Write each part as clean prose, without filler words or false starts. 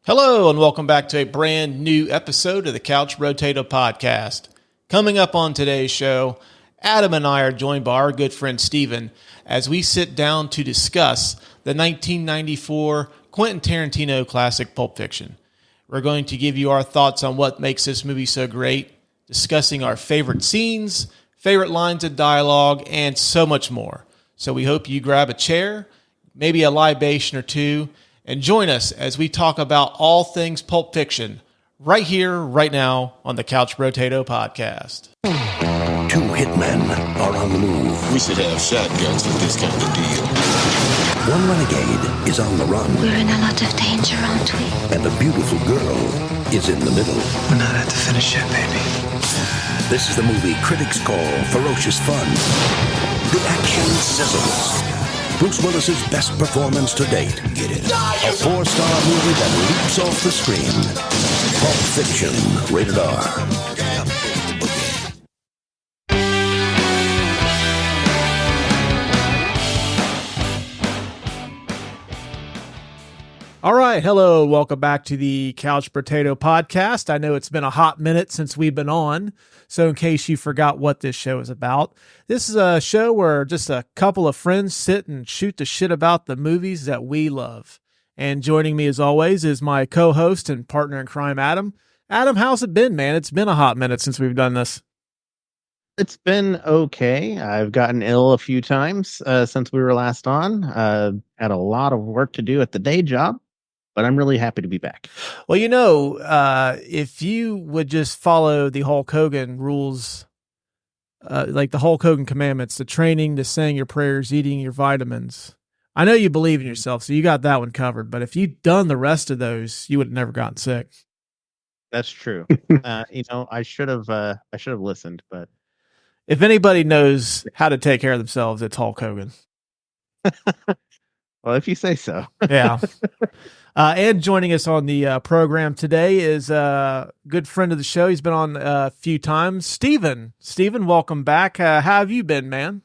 Hello, and welcome back to a brand new episode of the Couch Potato Podcast. Coming up on today's show, Adam and I are joined by our good friend Steven as we sit down to discuss the 1994 Quentin Tarantino classic Pulp Fiction. We're going to give you our thoughts on what makes this movie so great, discussing our favorite scenes, favorite lines of dialogue, and so much more. So we hope you grab a chair, maybe a libation or two, and join us as we talk about all things Pulp Fiction right here, right now on the Couch Potato Podcast. Two hitmen are on the move. We should have shotguns with this kind of deal. One renegade is on the run. We're in a lot of danger, aren't we? And the beautiful girl is in the middle. We're not at the finish yet, baby. This is the movie critics call ferocious fun. The action sizzles. Bruce Willis's best performance to date. Get it. A 4-star movie that leaps off the screen. Pulp Fiction, rated R. All right. Hello. Welcome back to the Couch Potato Podcast. I know it's been a hot minute since we've been on. So in case you forgot what this show is about, this is a show where just a couple of friends sit and shoot the shit about the movies that we love. And joining me as always is my co-host and partner in crime, Adam. Adam, how's it been, man? It's been a hot minute since we've done this. It's been okay. I've gotten ill a few times since we were last on. Had a lot of work to do at the day job, but I'm really happy to be back. Well, you know, if you would just follow the Hulk Hogan rules, like the Hulk Hogan commandments, the training, the saying your prayers, eating your vitamins, I know you believe in yourself, so you got that one covered. But if you'd done the rest of those, you would have never gotten sick. That's true. I should have listened, but if anybody knows how to take care of themselves, it's Hulk Hogan. Well, if you say so. Yeah. And joining us on the program today is a good friend of the show. He's been on a few times. Steven, welcome back. How have you been, man?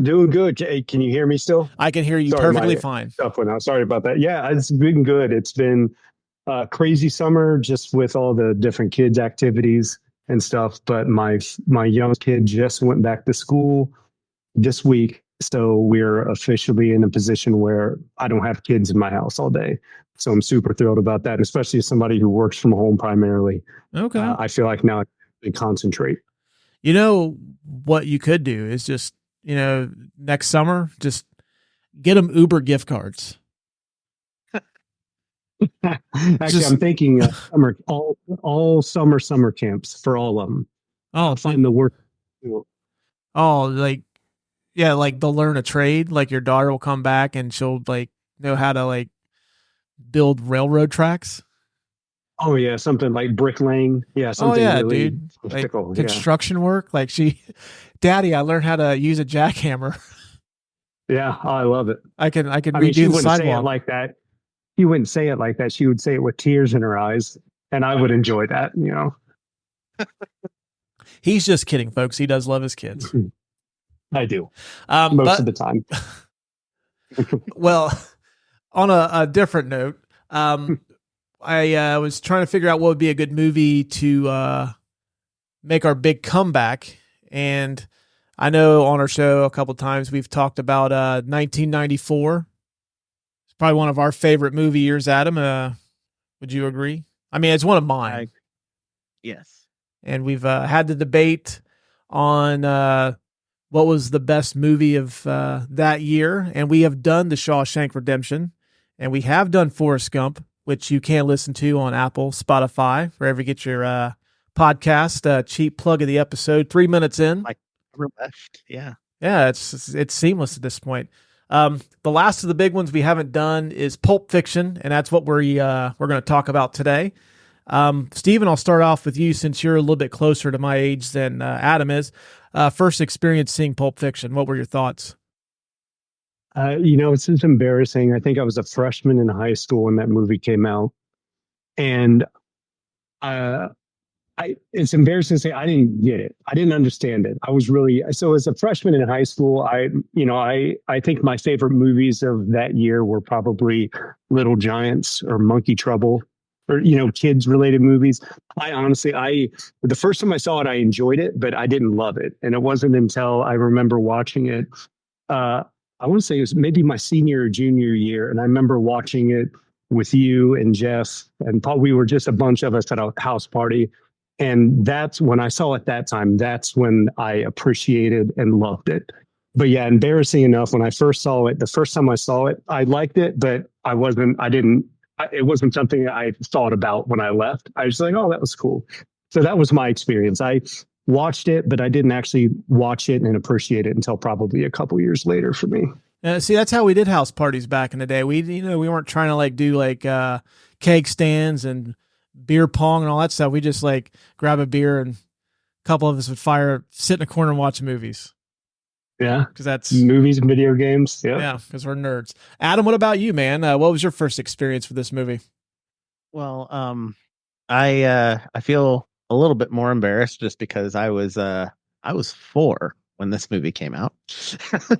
Doing good. Hey, can you hear me still? I can hear you perfectly fine. Stuff went out. Sorry about that. Yeah, it's been good. It's been a crazy summer just with all the different kids' activities and stuff. But my young kid just went back to school this week. So we're officially in a position where I don't have kids in my house all day. So I'm super thrilled about that, especially as somebody who works from home primarily. Okay. I feel like now I can concentrate. You know, what you could do is just, next summer, just get them Uber gift cards. Actually, I'm thinking summer, all summer camps for all of them. Oh, I'll find the work. Oh, like they'll learn a trade. Like your daughter will come back and she'll know how to build railroad tracks. Oh yeah, something like bricklaying. Yeah, something. Oh yeah, really dude. Like construction work. Like Daddy, I learned how to use a jackhammer. Yeah, I love it. I can she redo the sidewalk. Say it like that. She wouldn't say it like that. She would say it with tears in her eyes, and I would enjoy that. He's just kidding, folks. He does love his kids. I do. Most of the time. Well, on a different note, I was trying to figure out what would be a good movie to make our big comeback. And I know on our show a couple times we've talked about 1994. It's probably one of our favorite movie years, Adam. Would you agree? I mean, it's one of mine. Yes. And we've had the debate on what was the best movie of that year. And we have done The Shawshank Redemption. And we have done Forrest Gump, which you can listen to on Apple, Spotify, wherever you get your podcast. Cheap plug of the episode, 3 minutes in. Like left. Yeah. Yeah, it's seamless at this point. The last of the big ones we haven't done is Pulp Fiction, and that's what we're going to talk about today. Steven, I'll start off with you since you're a little bit closer to my age than Adam is. First experience seeing Pulp Fiction. What were your thoughts? It's just embarrassing. I think I was a freshman in high school when that movie came out. And it's embarrassing to say I didn't get it. I didn't understand it. I was really, so as a freshman in high school, I think my favorite movies of that year were probably Little Giants or Monkey Trouble, or, kids related movies. The first time I saw it, I enjoyed it, but I didn't love it. And it wasn't until I remember watching it. I want to say it was maybe my senior or junior year. And I remember watching it with you and Jeff and Paul. We were just a bunch of us at a house party. And that's when I saw it that time. That's when I appreciated and loved it. But yeah, embarrassing enough, when I first saw it, the first time I saw it, I liked it, but it wasn't something I thought about when I left. I was like, oh, that was cool. So that was my experience. I watched it, but I didn't actually watch it and appreciate it until probably a couple years later for me. See, that's how we did house parties back in the day. We weren't trying to do keg stands and beer pong and all that stuff. We just grab a beer and a couple of us would sit in a corner and watch movies. Yeah. Because that's movies and video games. Yep. Yeah. Because we're nerds. Adam, what about you, man? What was your first experience with this movie? Well, I feel a little bit more embarrassed just because I was 4 when this movie came out.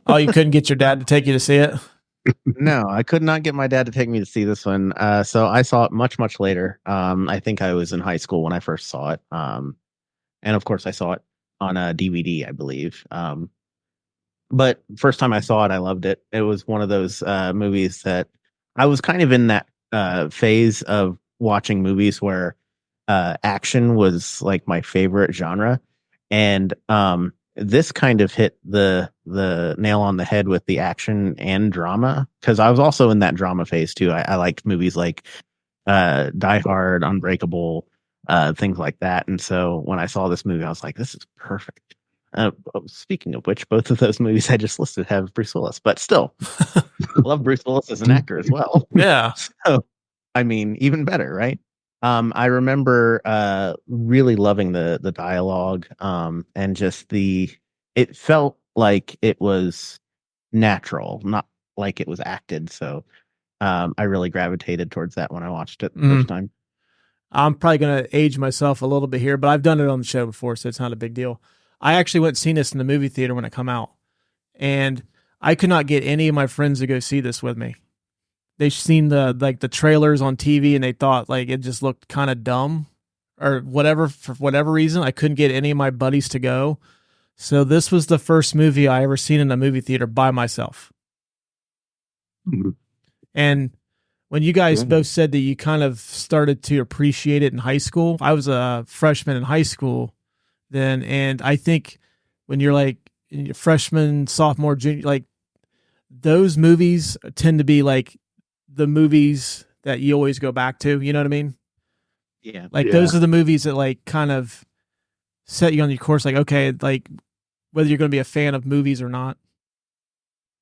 Oh, you couldn't get your dad to take you to see it? No, I could not get my dad to take me to see this one. So I saw it much, much later. I think I was in high school when I first saw it. And of course I saw it on a DVD, I believe. But first time I saw it, I loved it. It was one of those movies that I was kind of in that phase of watching movies where action was like my favorite genre. And this kind of hit the nail on the head with the action and drama, because I was also in that drama phase too. I liked movies like Die Hard, Unbreakable, things like that. And so when I saw this movie, I was like, this is perfect. Speaking of which, both of those movies I just listed have Bruce Willis, but still, I love Bruce Willis as an actor as well. Yeah. So, I mean, even better, right? I remember really loving the dialogue, and just it felt like it was natural, not like it was acted. So I really gravitated towards that when I watched it the first time. I'm probably going to age myself a little bit here, but I've done it on the show before, so it's not a big deal. I actually went and seen this in the movie theater when it came out, and I could not get any of my friends to go see this with me. They've seen the trailers on TV and they thought it just looked kind of dumb or whatever. For whatever reason, I couldn't get any of my buddies to go. So this was the first movie I ever seen in a movie theater by myself. Mm-hmm. And when you guys both said that you kind of started to appreciate it in high school, I was a freshman in high school then. And I think when you're in your freshman, sophomore, junior, those movies tend to be the movies that you always go back to, you know what I mean? Yeah. Those are the movies that kind of set you on your course. Okay, whether you're going to be a fan of movies or not.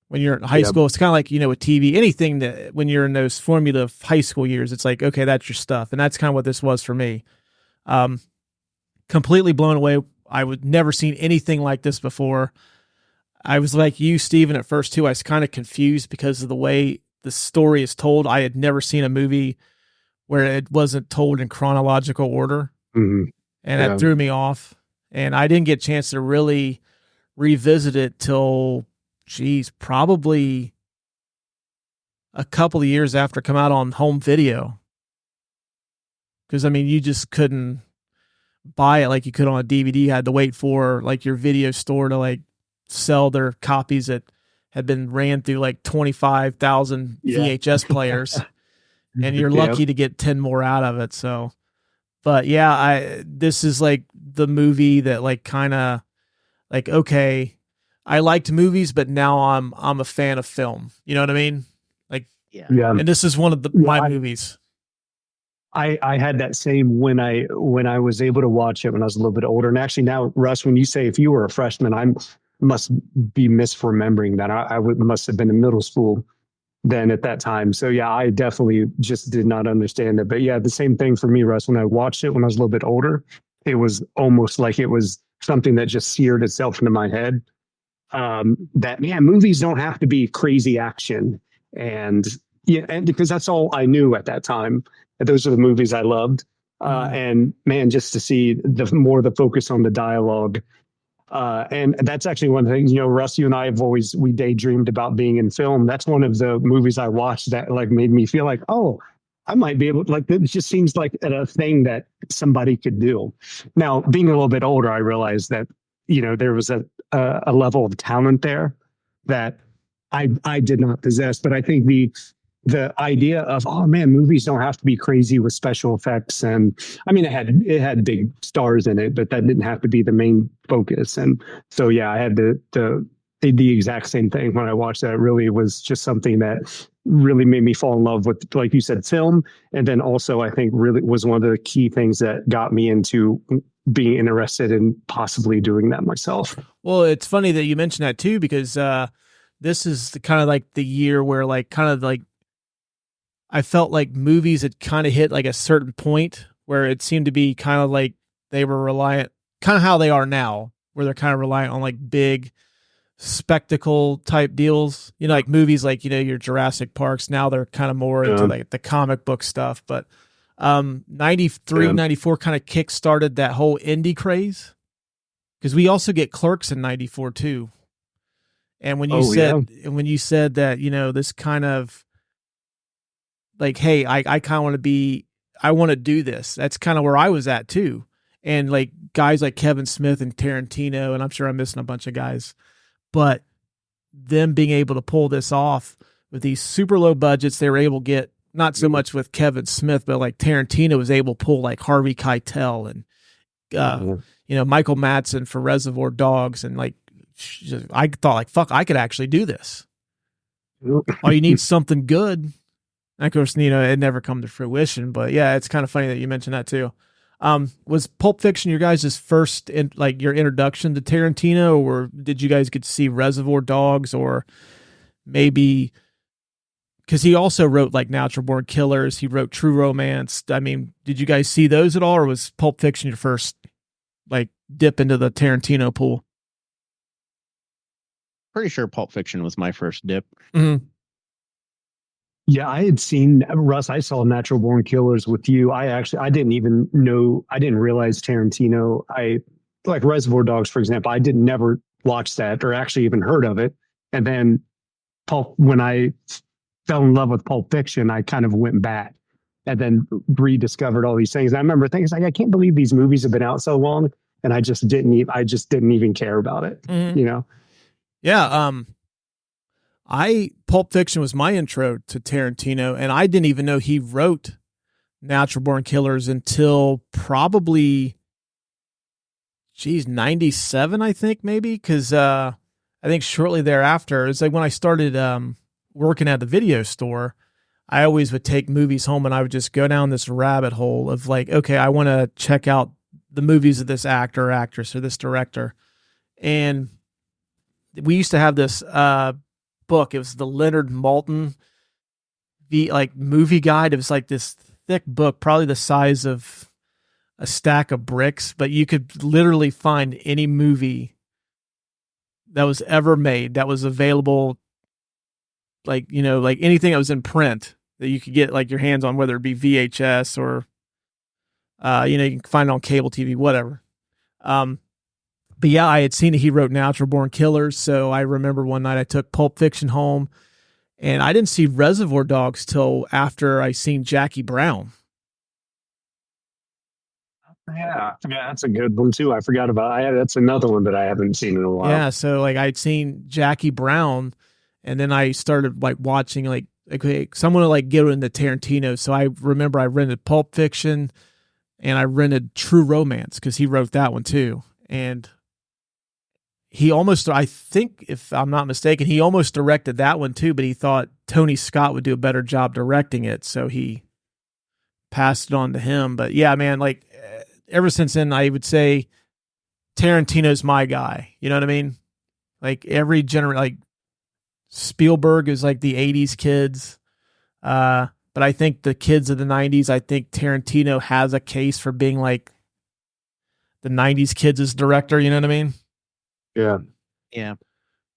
When you're in high school, it's kind of with TV, anything that when you're in those formative high school years, it's okay, that's your stuff. And that's kind of what this was for me. Completely blown away. I would never seen anything like this before. I was like you, Steven, at first too. I was kind of confused because of the way the story is told. I had never seen a movie where it wasn't told in chronological order. Mm-hmm. And that threw me off. And I didn't get a chance to really revisit it till, probably a couple of years after it come out on home video. Because, you just couldn't buy it like you could on a DVD. You had to wait for, your video store to, sell their copies that had been ran through 25,000 VHS players. And you're lucky to get 10 more out of it. So, but yeah, this is the movie that kind of okay, I liked movies, but now I'm a fan of film. You know what I mean? And this is one of my movies. I had that same when I was able to watch it when I was a little bit older. And actually now, Russ, when you say if you were a freshman, I must be misremembering that. I must have been in middle school then at that time. So yeah, I definitely just did not understand it. But yeah, the same thing for me, Russ. When I watched it when I was a little bit older, it was almost like it was something that just seared itself into my head. Movies don't have to be crazy action, and because that's all I knew at that time. Those are the movies I loved. And man, just to see the focus on the dialogue. And that's actually one of the things, Russ, you and I we daydreamed about being in film. That's one of the movies I watched that like made me feel like, oh, I might be able, like, it just seems like a thing that somebody could do. Now, being a little bit older, I realized that, there was a level of talent there that I did not possess. But I think the idea of, oh man, movies don't have to be crazy with special effects. And I mean, it had big stars in it, but that didn't have to be the main focus. And so, yeah, I had the exact same thing when I watched that. It really was just something that really made me fall in love with, like you said, film. And then also, I think really was one of the key things that got me into being interested in possibly doing that myself. Well, it's funny that you mentioned that too, because this is kind of like the year where I felt like movies had kind of hit like a certain point where it seemed to be kind of like they were reliant, kind of how they are now, where they're kind of reliant on like big spectacle type deals, like movies like, your Jurassic Parks. Now they're kind of more into like the comic book stuff, but 93, 94 kind of kick started that whole indie craze, because we also get Clerks in 94 too. And when you said that, this kind of like, hey, I kind of I want to do this. That's kind of where I was at too. And like guys like Kevin Smith and Tarantino, and I'm sure I'm missing a bunch of guys, but them being able to pull this off with these super low budgets, they were able to get, not so much with Kevin Smith, but like Tarantino was able to pull like Harvey Keitel and, Michael Madsen for Reservoir Dogs. And like, I thought like, fuck, I could actually do this. All you need something good. And of course, it never come to fruition, but yeah, it's kind of funny that you mentioned that too. Was Pulp Fiction your guys' first, your introduction to Tarantino, or did you guys get to see Reservoir Dogs, or maybe, because he also wrote like Natural Born Killers, he wrote True Romance. I mean, did you guys see those at all, or was Pulp Fiction your first like dip into the Tarantino pool? Pretty sure Pulp Fiction was my first dip. Mm-hmm. Yeah, I had seen Russ. I saw Natural Born Killers with you. I didn't realize Tarantino. I like Reservoir Dogs, for example. I didn't never watch that or actually even heard of it. And then when I fell in love with Pulp Fiction, I kind of went back and then rediscovered all these things. And I remember thinking, like, I can't believe these movies have been out so long, and I just didn't even care about it. Mm-hmm. Yeah. Pulp Fiction was my intro to Tarantino, and I didn't even know he wrote Natural Born Killers until probably, 97, I think, maybe, because I think shortly thereafter, it's like when I started working at the video store, I always would take movies home, and I would just go down this rabbit hole of like, okay, I want to check out the movies of this actor or actress or this director. And we used to have this book. It was the Leonard Maltin movie guide. It was like this thick book, probably the size of a stack of bricks, but you could literally find any movie that was ever made that was available, like anything that was in print that you could get like your hands on, whether it be VHS or you can find it on cable TV, whatever. But yeah, I had seen that he wrote Natural Born Killers, so I remember one night I took Pulp Fiction home, and I didn't see Reservoir Dogs till after I seen Jackie Brown. Yeah, that's a good one too. I forgot about. That's another one that I haven't seen in a while. Yeah, so like I'd seen Jackie Brown, and then I started like watching like, okay, someone to like get into Tarantino. So I remember I rented Pulp Fiction, and I rented True Romance because he wrote that one too, and he almost, I think, if I'm not mistaken, he almost directed that one too, but he thought Tony Scott would do a better job directing it, so he passed it on to him. But yeah, man, like ever since then, I would say Tarantino's my guy. You know what I mean? Like every like Spielberg is like the 80s kids. But I think the kids of the 90s, I think Tarantino has a case for being like the 90s kids as director. You know what I mean? Yeah. Yeah.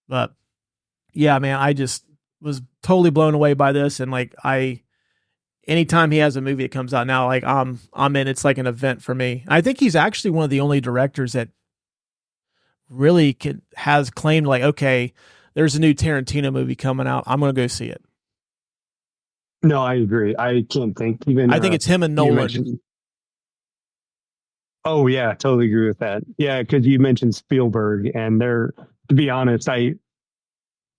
But yeah, man, I just was totally blown away by this. And like, anytime he has a movie that comes out now, like I'm in. It's like an event for me. I think he's actually one of the only directors that really has claimed like, okay, there's a new Tarantino movie coming out. I'm going to go see it. No, I agree. I can't think even. I think it's him and Nolan. Oh yeah, totally agree with that. Yeah, because you mentioned Spielberg, and to be honest, I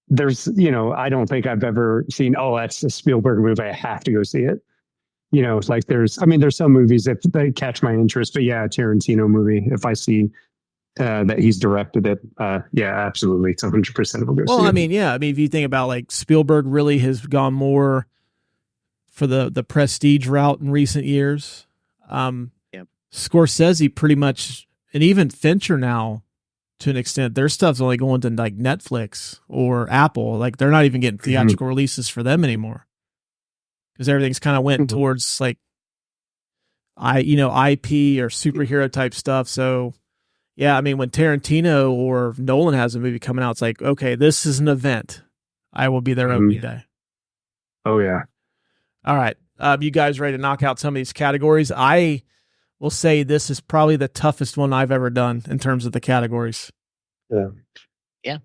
don't think I've ever seen. Oh, that's a Spielberg movie. I have to go see it. It's like there's some movies that they catch my interest, but yeah, a Tarantino movie. If I see that he's directed it, yeah, absolutely, it's 100%. Well, I mean, yeah, I mean, if you think about like Spielberg, really has gone more for the prestige route in recent years. Scorsese pretty much, and even Fincher now, to an extent, their stuff's only going to like Netflix or Apple. Like they're not even getting theatrical releases for them anymore because everything's kind of went towards like IP or superhero type stuff. So yeah, I mean, when Tarantino or Nolan has a movie coming out, it's like, okay, this is an event. I will be there every day. Oh yeah. All right. You guys ready to knock out some of these categories? I will say this is probably the toughest one I've ever done in terms of the categories. Yeah. Yeah.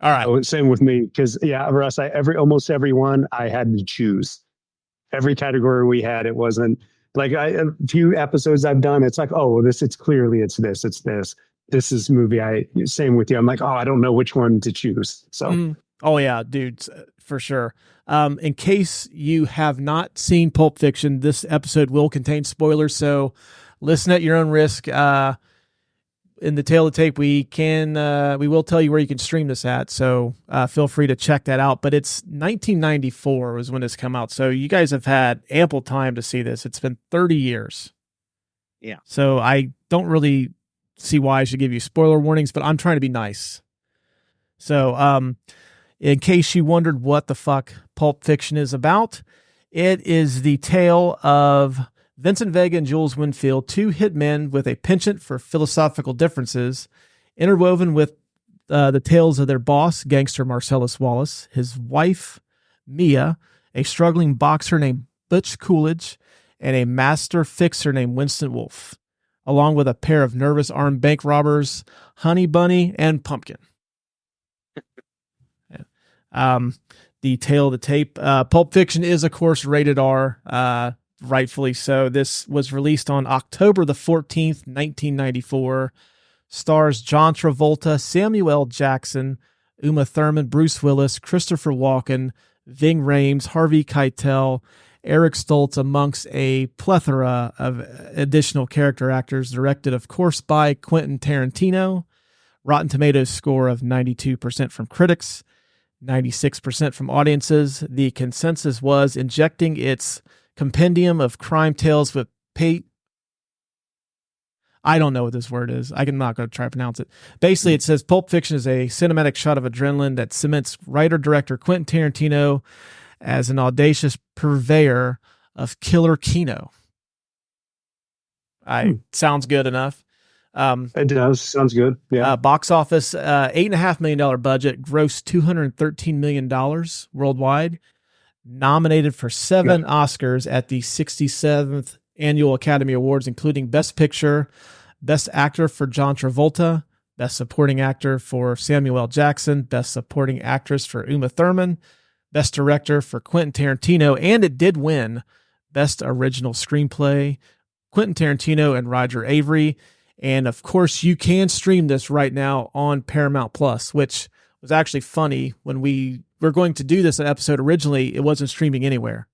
All right. Oh, same with me. Cause yeah, Russ, almost every one I had to choose. Every category we had, it wasn't like a few episodes I've done. It's like, oh, well, it's clearly it's this. This is movie. Same with you. I'm like, oh, I don't know which one to choose. So, oh yeah, dude, for sure. In case you have not seen Pulp Fiction, this episode will contain spoilers, so listen at your own risk. In the tail of the tape, we will tell you where you can stream this at, so feel free to check that out. But it's 1994 was when this came out, so you guys have had ample time to see this. It's been 30 years. Yeah. So I don't really see why I should give you spoiler warnings, but I'm trying to be nice. So, in case you wondered what the fuck Pulp Fiction is about, it is the tale of Vincent Vega and Jules Winfield, two hitmen with a penchant for philosophical differences, interwoven with the tales of their boss, gangster Marcellus Wallace, his wife, Mia, a struggling boxer named Butch Coolidge, and a master fixer named Winston Wolfe, along with a pair of nervous armed bank robbers, Honey Bunny and Pumpkin. The tail of the tape. Pulp Fiction is, of course, rated R, rightfully so. This was released on October the 14th, 1994. Stars John Travolta, Samuel L. Jackson, Uma Thurman, Bruce Willis, Christopher Walken, Ving Rhames, Harvey Keitel, Eric Stoltz, amongst a plethora of additional character actors. Directed, of course, by Quentin Tarantino. Rotten Tomatoes score of 92% from critics, 96% from audiences. The consensus was injecting its compendium of crime tales with I don't know what this word is. I'm not going to try to pronounce it. Basically, it says Pulp Fiction is a cinematic shot of adrenaline that cements writer-director Quentin Tarantino as an audacious purveyor of killer kino. Sounds good enough. It does. Sounds good. Yeah. Box office, $8.5 million budget, grossed $213 million worldwide. Nominated for 7 Oscars at the 67th Annual Academy Awards, including Best Picture, Best Actor for John Travolta, Best Supporting Actor for Samuel L. Jackson, Best Supporting Actress for Uma Thurman, Best Director for Quentin Tarantino, and it did win Best Original Screenplay, Quentin Tarantino and Roger Avery. And of course, you can stream this right now on Paramount Plus, which was actually funny. When we were going to do this episode originally, it wasn't streaming anywhere.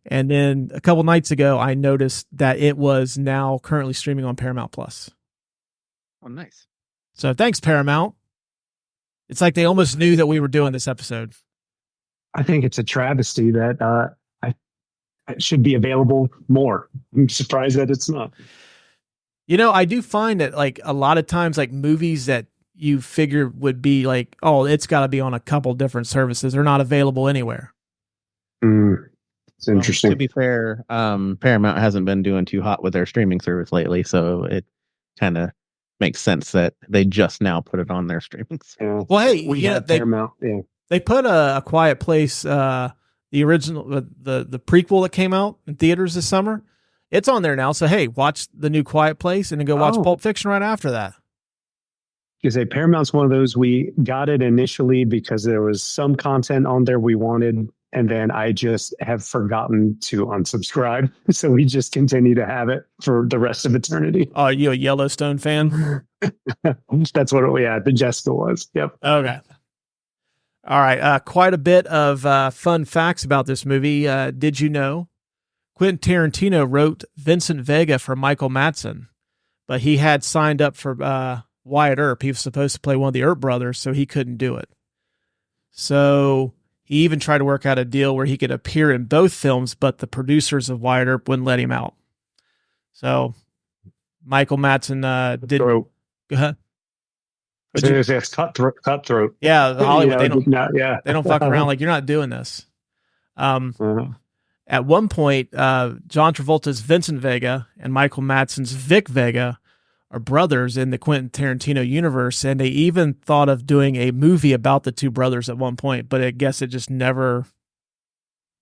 And then a couple nights ago, I noticed that it was now currently streaming on Paramount Plus. Oh, nice. So thanks, Paramount. It's like they almost knew that we were doing this episode. I think it's a travesty that it should be available more. I'm surprised that it's not. You know, I do find that like a lot of times, like movies that you figure would be like, oh, it's got to be on a couple different services, are not available anywhere. It's interesting. To be fair, Paramount hasn't been doing too hot with their streaming service lately, so it kind of makes sense that they just now put it on their streaming service. Yeah. Well, hey, we had Paramount. Yeah. They put a Quiet Place the original, the prequel that came out in theaters this summer. It's on there now. So, hey, watch the new Quiet Place and then go watch Pulp Fiction right after that. Because Paramount's one of those, we got it initially because there was some content on there we wanted, and then I just have forgotten to unsubscribe. So we just continue to have it for the rest of eternity. Oh, are you a Yellowstone fan? That's what the Jessica was. Yep. Okay. All right. Quite a bit of fun facts about this movie. Did you know Quentin Tarantino wrote Vincent Vega for Michael Madsen, but he had signed up for Wyatt Earp. He was supposed to play one of the Earp brothers, so he couldn't do it. So he even tried to work out a deal where he could appear in both films, but the producers of Wyatt Earp wouldn't let him out. So Michael Madsen did. Go ahead. It's cutthroat. Yeah, Hollywood. They don't fuck around. Like, you're not doing this. At one point, John Travolta's Vincent Vega and Michael Madsen's Vic Vega are brothers in the Quentin Tarantino universe, and they even thought of doing a movie about the two brothers at one point, but I guess it just never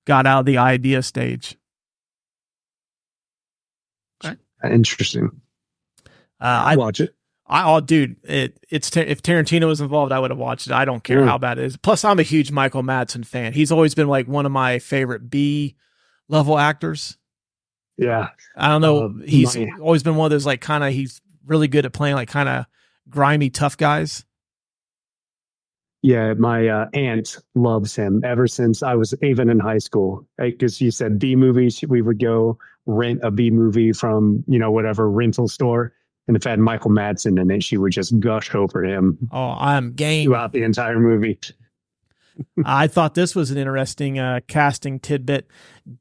got out of the idea stage. Okay. Interesting. I'd watch it. Dude, if Tarantino was involved, I would have watched it. I don't care how bad it is. Plus, I'm a huge Michael Madsen fan. He's always been like one of my favorite B-level actors. Yeah. I don't know. He's always been one of those, like, kind of, he's really good at playing like kind of grimy, tough guys. Yeah, my aunt loves him ever since I was even in high school. Because you said B movies, we would go rent a B movie from, whatever rental store. And if it had Michael Madsen in it, she would just gush over him. Oh, I'm game. Throughout the entire movie. I thought this was an interesting casting tidbit.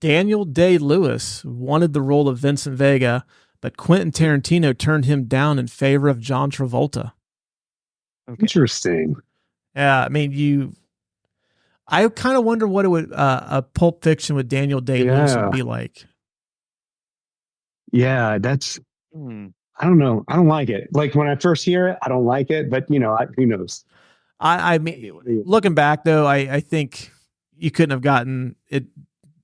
Daniel Day-Lewis wanted the role of Vincent Vega, but Quentin Tarantino turned him down in favor of John Travolta. Okay. Interesting. Yeah, I mean, I kind of wonder what it would a Pulp Fiction with Daniel Day-Lewis would be like. Yeah, that's. I don't know. I don't like it. Like, when I first hear it, I don't like it. But who knows? I mean, looking back though, I think you couldn't have gotten it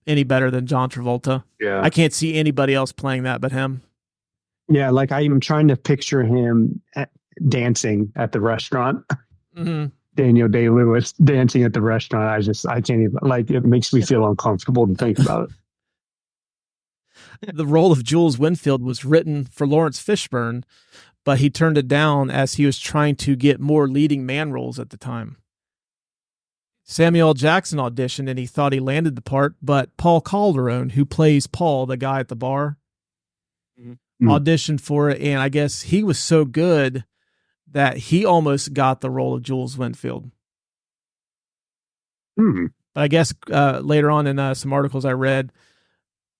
any better than John Travolta. Yeah, I can't see anybody else playing that but him. Yeah, like I'm trying to picture him dancing at the restaurant. Mm-hmm. Daniel Day-Lewis dancing at the restaurant. I can't even, like, it makes me feel uncomfortable to think about it. The role of Jules Winfield was written for Lawrence Fishburne, but he turned it down as he was trying to get more leading man roles at the time. Samuel L. Jackson auditioned and he thought he landed the part, but Paul Calderone, who plays Paul, the guy at the bar, auditioned for it, and I guess he was so good that he almost got the role of Jules Winfield. But I guess later on in some articles I read,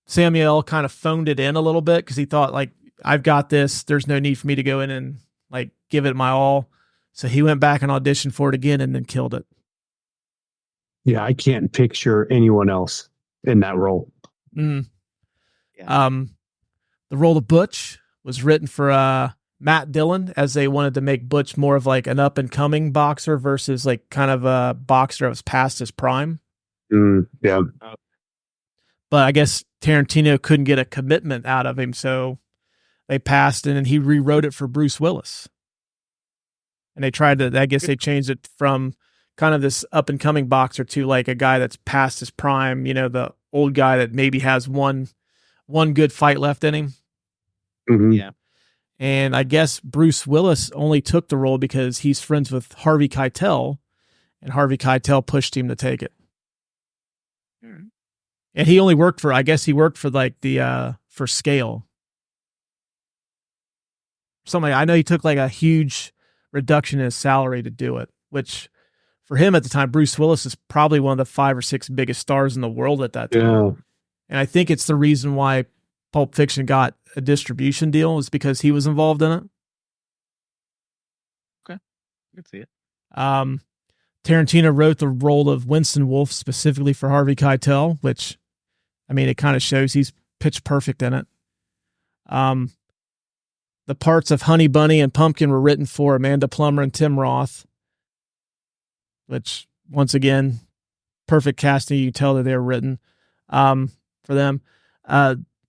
Samuel kind of phoned it in a little bit because he thought, like, I've got this. There's no need for me to go in and, like, give it my all. So he went back and auditioned for it again and then killed it. Yeah, I can't picture anyone else in that role. Yeah. The role of Butch was written for Matt Dillon, as they wanted to make Butch more of like an up and coming boxer versus like kind of a boxer that was past his prime. Yeah. But I guess Tarantino couldn't get a commitment out of him, so they passed, and then he rewrote it for Bruce Willis. And they tried to, I guess they changed it from kind of this up and coming boxer to like a guy that's past his prime, the old guy that maybe has one good fight left in him. Yeah. And I guess Bruce Willis only took the role because he's friends with Harvey Keitel, and Harvey Keitel pushed him to take it. And he only worked for like for scale. Something, I know he took like a huge reduction in his salary to do it, which for him at the time, Bruce Willis is probably one of the 5 or 6 biggest stars in the world at that time. Yeah. And I think it's the reason why Pulp Fiction got a distribution deal, is because he was involved in it. Okay. I can see it. Tarantino wrote the role of Winston Wolfe specifically for Harvey Keitel, which, I mean, it kind of shows he's pitch perfect in it. The parts of Honey Bunny and Pumpkin were written for Amanda Plummer and Tim Roth, which, once again, perfect casting. You can tell that they were written for them.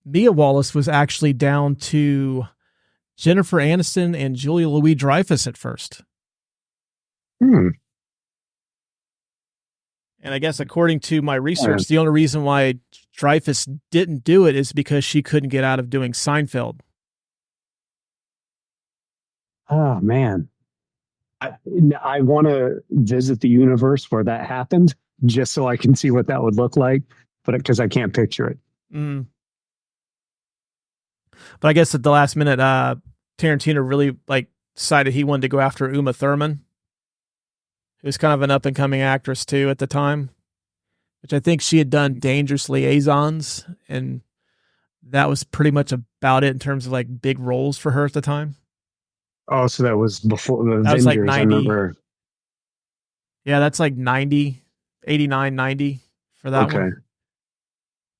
Mia Wallace was actually down to Jennifer Aniston and Julia Louis-Dreyfus at first. Hmm. And I guess according to my research, the only reason why Dreyfus didn't do it is because she couldn't get out of doing Seinfeld. Oh man, I want to visit the universe where that happened just so I can see what that would look like, but because I can't picture it. Mm. But I guess at the last minute, Tarantino really decided he wanted to go after Uma Thurman, who's kind of an up and coming actress too at the time, which I think she had done Dangerous Liaisons, and that was pretty much about it in terms of big roles for her at the time. Oh, so that was before the That was 90. I remember. Yeah, that's 90, 89, 90 for that one.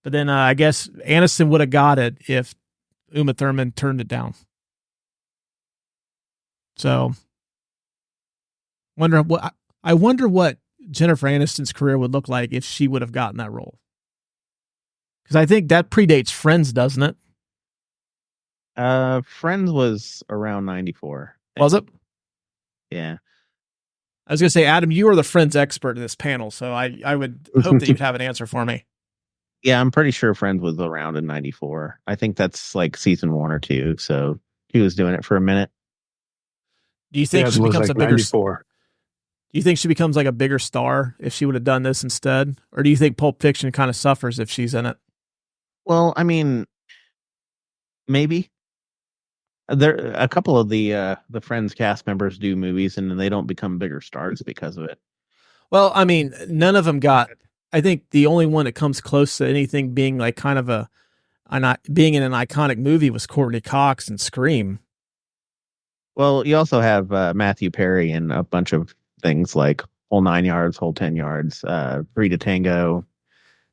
But then I guess Aniston would have got it if Uma Thurman turned it down. So I wonder what Jennifer Aniston's career would look like if she would have gotten that role. Because I think that predates Friends, doesn't it? Friends was around 94. Was it? Yeah. I was going to say, Adam, you are the Friends expert in this panel, so I would hope that you'd have an answer for me. Yeah, I'm pretty sure Friends was around in 94. I think that's season 1 or 2, so he was doing it for a minute. Do you think she becomes a bigger 94. Do you think she becomes a bigger star if she would have done this instead? Or do you think Pulp Fiction kind of suffers if she's in it? Well, I mean, maybe. There a couple of the Friends cast members do movies and they don't become bigger stars because of it. Well, I mean, none of them got. I think the only one that comes close to anything being kind of being in an iconic movie was Courtney Cox and Scream. Well, you also have Matthew Perry in a bunch of things like Whole 9 Yards, Whole 10 Yards, Three to Tango,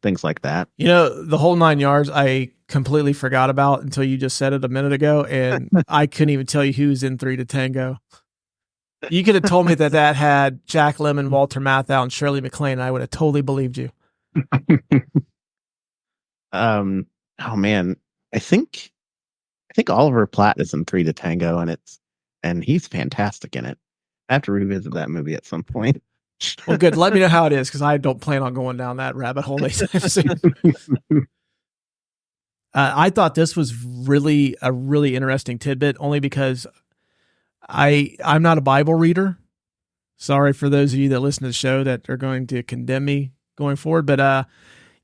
things like that. The Whole 9 Yards I completely forgot about until you just said it a minute ago, and I couldn't even tell you who's in Three to Tango. You could have told me that had Jack Lemmon, Walter Matthau, and Shirley MacLaine, and I would have totally believed you. Oh man, I think Oliver Platt is in Three to Tango, and he's fantastic in it. I have to revisit that movie at some point. Well, good. Let me know how it is, because I don't plan on going down that rabbit hole anytime soon. I thought this was really a really interesting tidbit, only because I'm not a Bible reader. Sorry for those of you that listen to the show that are going to condemn me going forward, but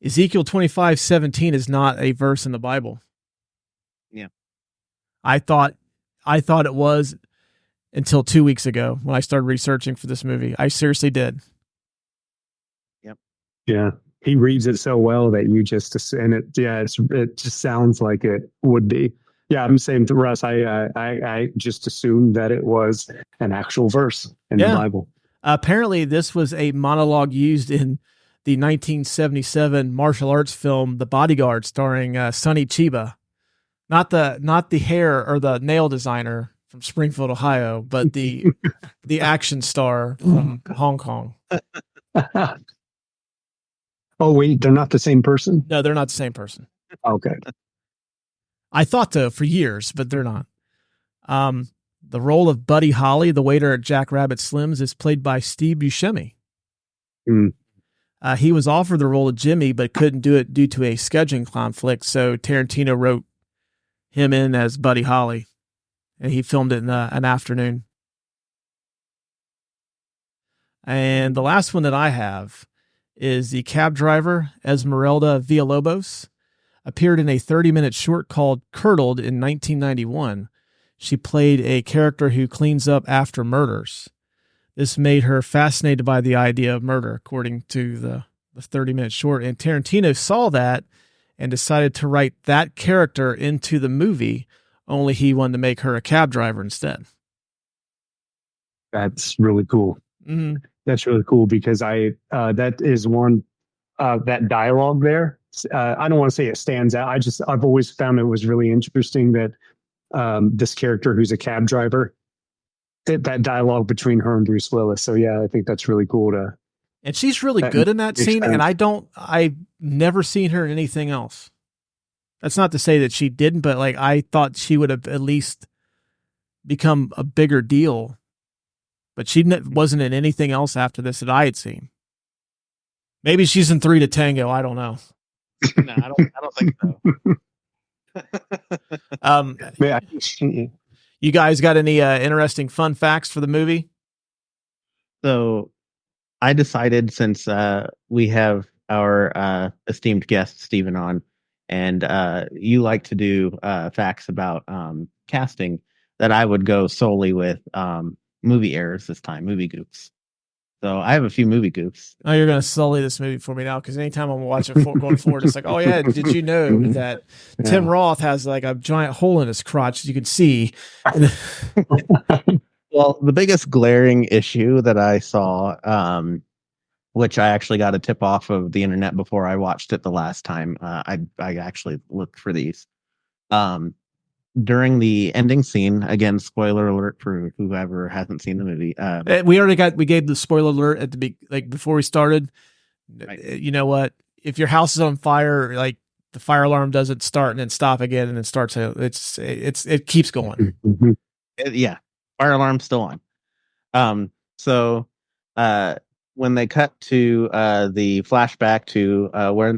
Ezekiel 25:17 is not a verse in the Bible. Yeah. I thought it was until 2 weeks ago when I started researching for this movie. I seriously did. Yep. Yeah. He reads it so well that you just, and it just sounds like it would be. Yeah, I'm saying to Russ, I just assumed that it was an actual verse in the Bible. Apparently, this was a monologue used in the 1977 martial arts film The Bodyguard, starring Sonny Chiba, not the hair or the nail designer from Springfield, Ohio, but the action star from Hong Kong. Oh wait, they're not the same person? No, they're not the same person. Okay. I thought so for years, but they're not. The role of Buddy Holly, the waiter at Jack Rabbit Slim's, is played by Steve Buscemi. Mm. He was offered the role of Jimmy, but couldn't do it due to a scheduling conflict, so Tarantino wrote him in as Buddy Holly, and he filmed it in an afternoon. And the last one that I have is the cab driver, Esmeralda Villalobos, appeared in a 30-minute short called Curdled in 1991. She played a character who cleans up after murders. This made her fascinated by the idea of murder, according to the 30-minute short. And Tarantino saw that and decided to write that character into the movie, only he wanted to make her a cab driver instead. That's really cool. Mm-hmm. That's really cool because that is one, that dialogue there. I don't want to say it stands out. I've always found it was really interesting that this character who's a cab driver, that dialogue between her and Bruce Willis. So yeah, I think that's really cool And she's really good in that makes scene. sense. And I've never seen her in anything else. That's not to say that she didn't, but like, I thought she would have at least become a bigger deal, but she wasn't in anything else after this that I had seen. Maybe she's in 3 to Tango. I don't know. No, I don't think so. Yeah. You guys got any interesting fun facts for the movie? So I decided, since we have our esteemed guest Steven on, and you like to do facts about casting, that I would go solely with movie errors this time, movie goofs. So I have a few movie goofs. Oh, you're going to sully this movie for me now, because anytime I'm watching going forward, it's like, oh yeah, did you know that Tim Roth has like a giant hole in his crotch, as you can see? Well, the biggest glaring issue that I saw, which I actually got a tip off of the internet before I watched it the last time, I actually looked for these. During the ending scene, again, spoiler alert for whoever hasn't seen the movie. We gave the spoiler alert at the before we started. Right. You know what? If your house is on fire, like the fire alarm doesn't start and then stop again and then starts. It keeps going. Yeah, fire alarm's still on. So when they cut to the flashback to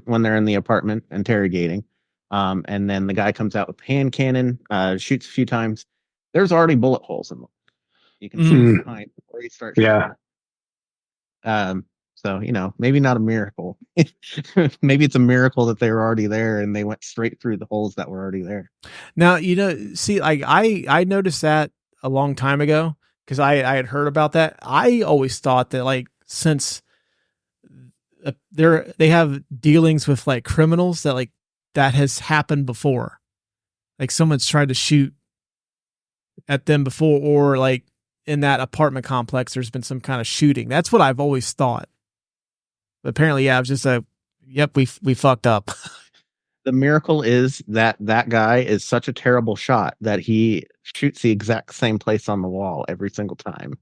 when they're in the apartment interrogating, and then the guy comes out with hand cannon, shoots a few times. There's already bullet holes in them. You can see behind where he starts. Yeah. So, maybe not a miracle. Maybe it's a miracle that they were already there and they went straight through the holes that were already there. Now, see, like I noticed that a long time ago, because I had heard about that. I always thought that, like, since they have dealings with like criminals, that like that has happened before. Like someone's tried to shoot at them before, or like in that apartment complex, there's been some kind of shooting. That's what I've always thought. But apparently, yeah, it was just we fucked up. The miracle is that guy is such a terrible shot that he shoots the exact same place on the wall every single time.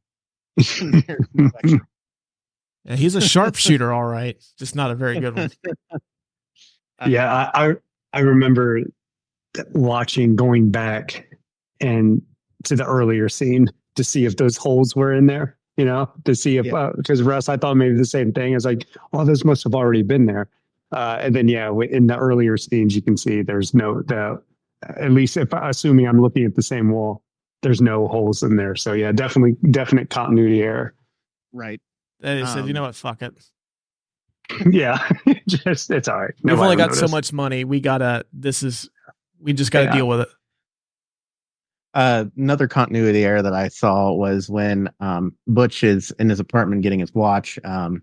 Yeah, he's a sharpshooter, all right. Just not a very good one. Yeah, I remember going back and to the earlier scene to see if those holes were in there, to see if, because Russ, I thought maybe the same thing. I was like, oh, those must have already been there. And then, in the earlier scenes, you can see there's at least assuming I'm looking at the same wall, there's no holes in there. So yeah, definite continuity error. Right. They said, you know what, fuck it. Yeah, it's all right. We've only got so much money. We just got to deal with it. Another continuity error that I saw was when Butch is in his apartment getting his watch, and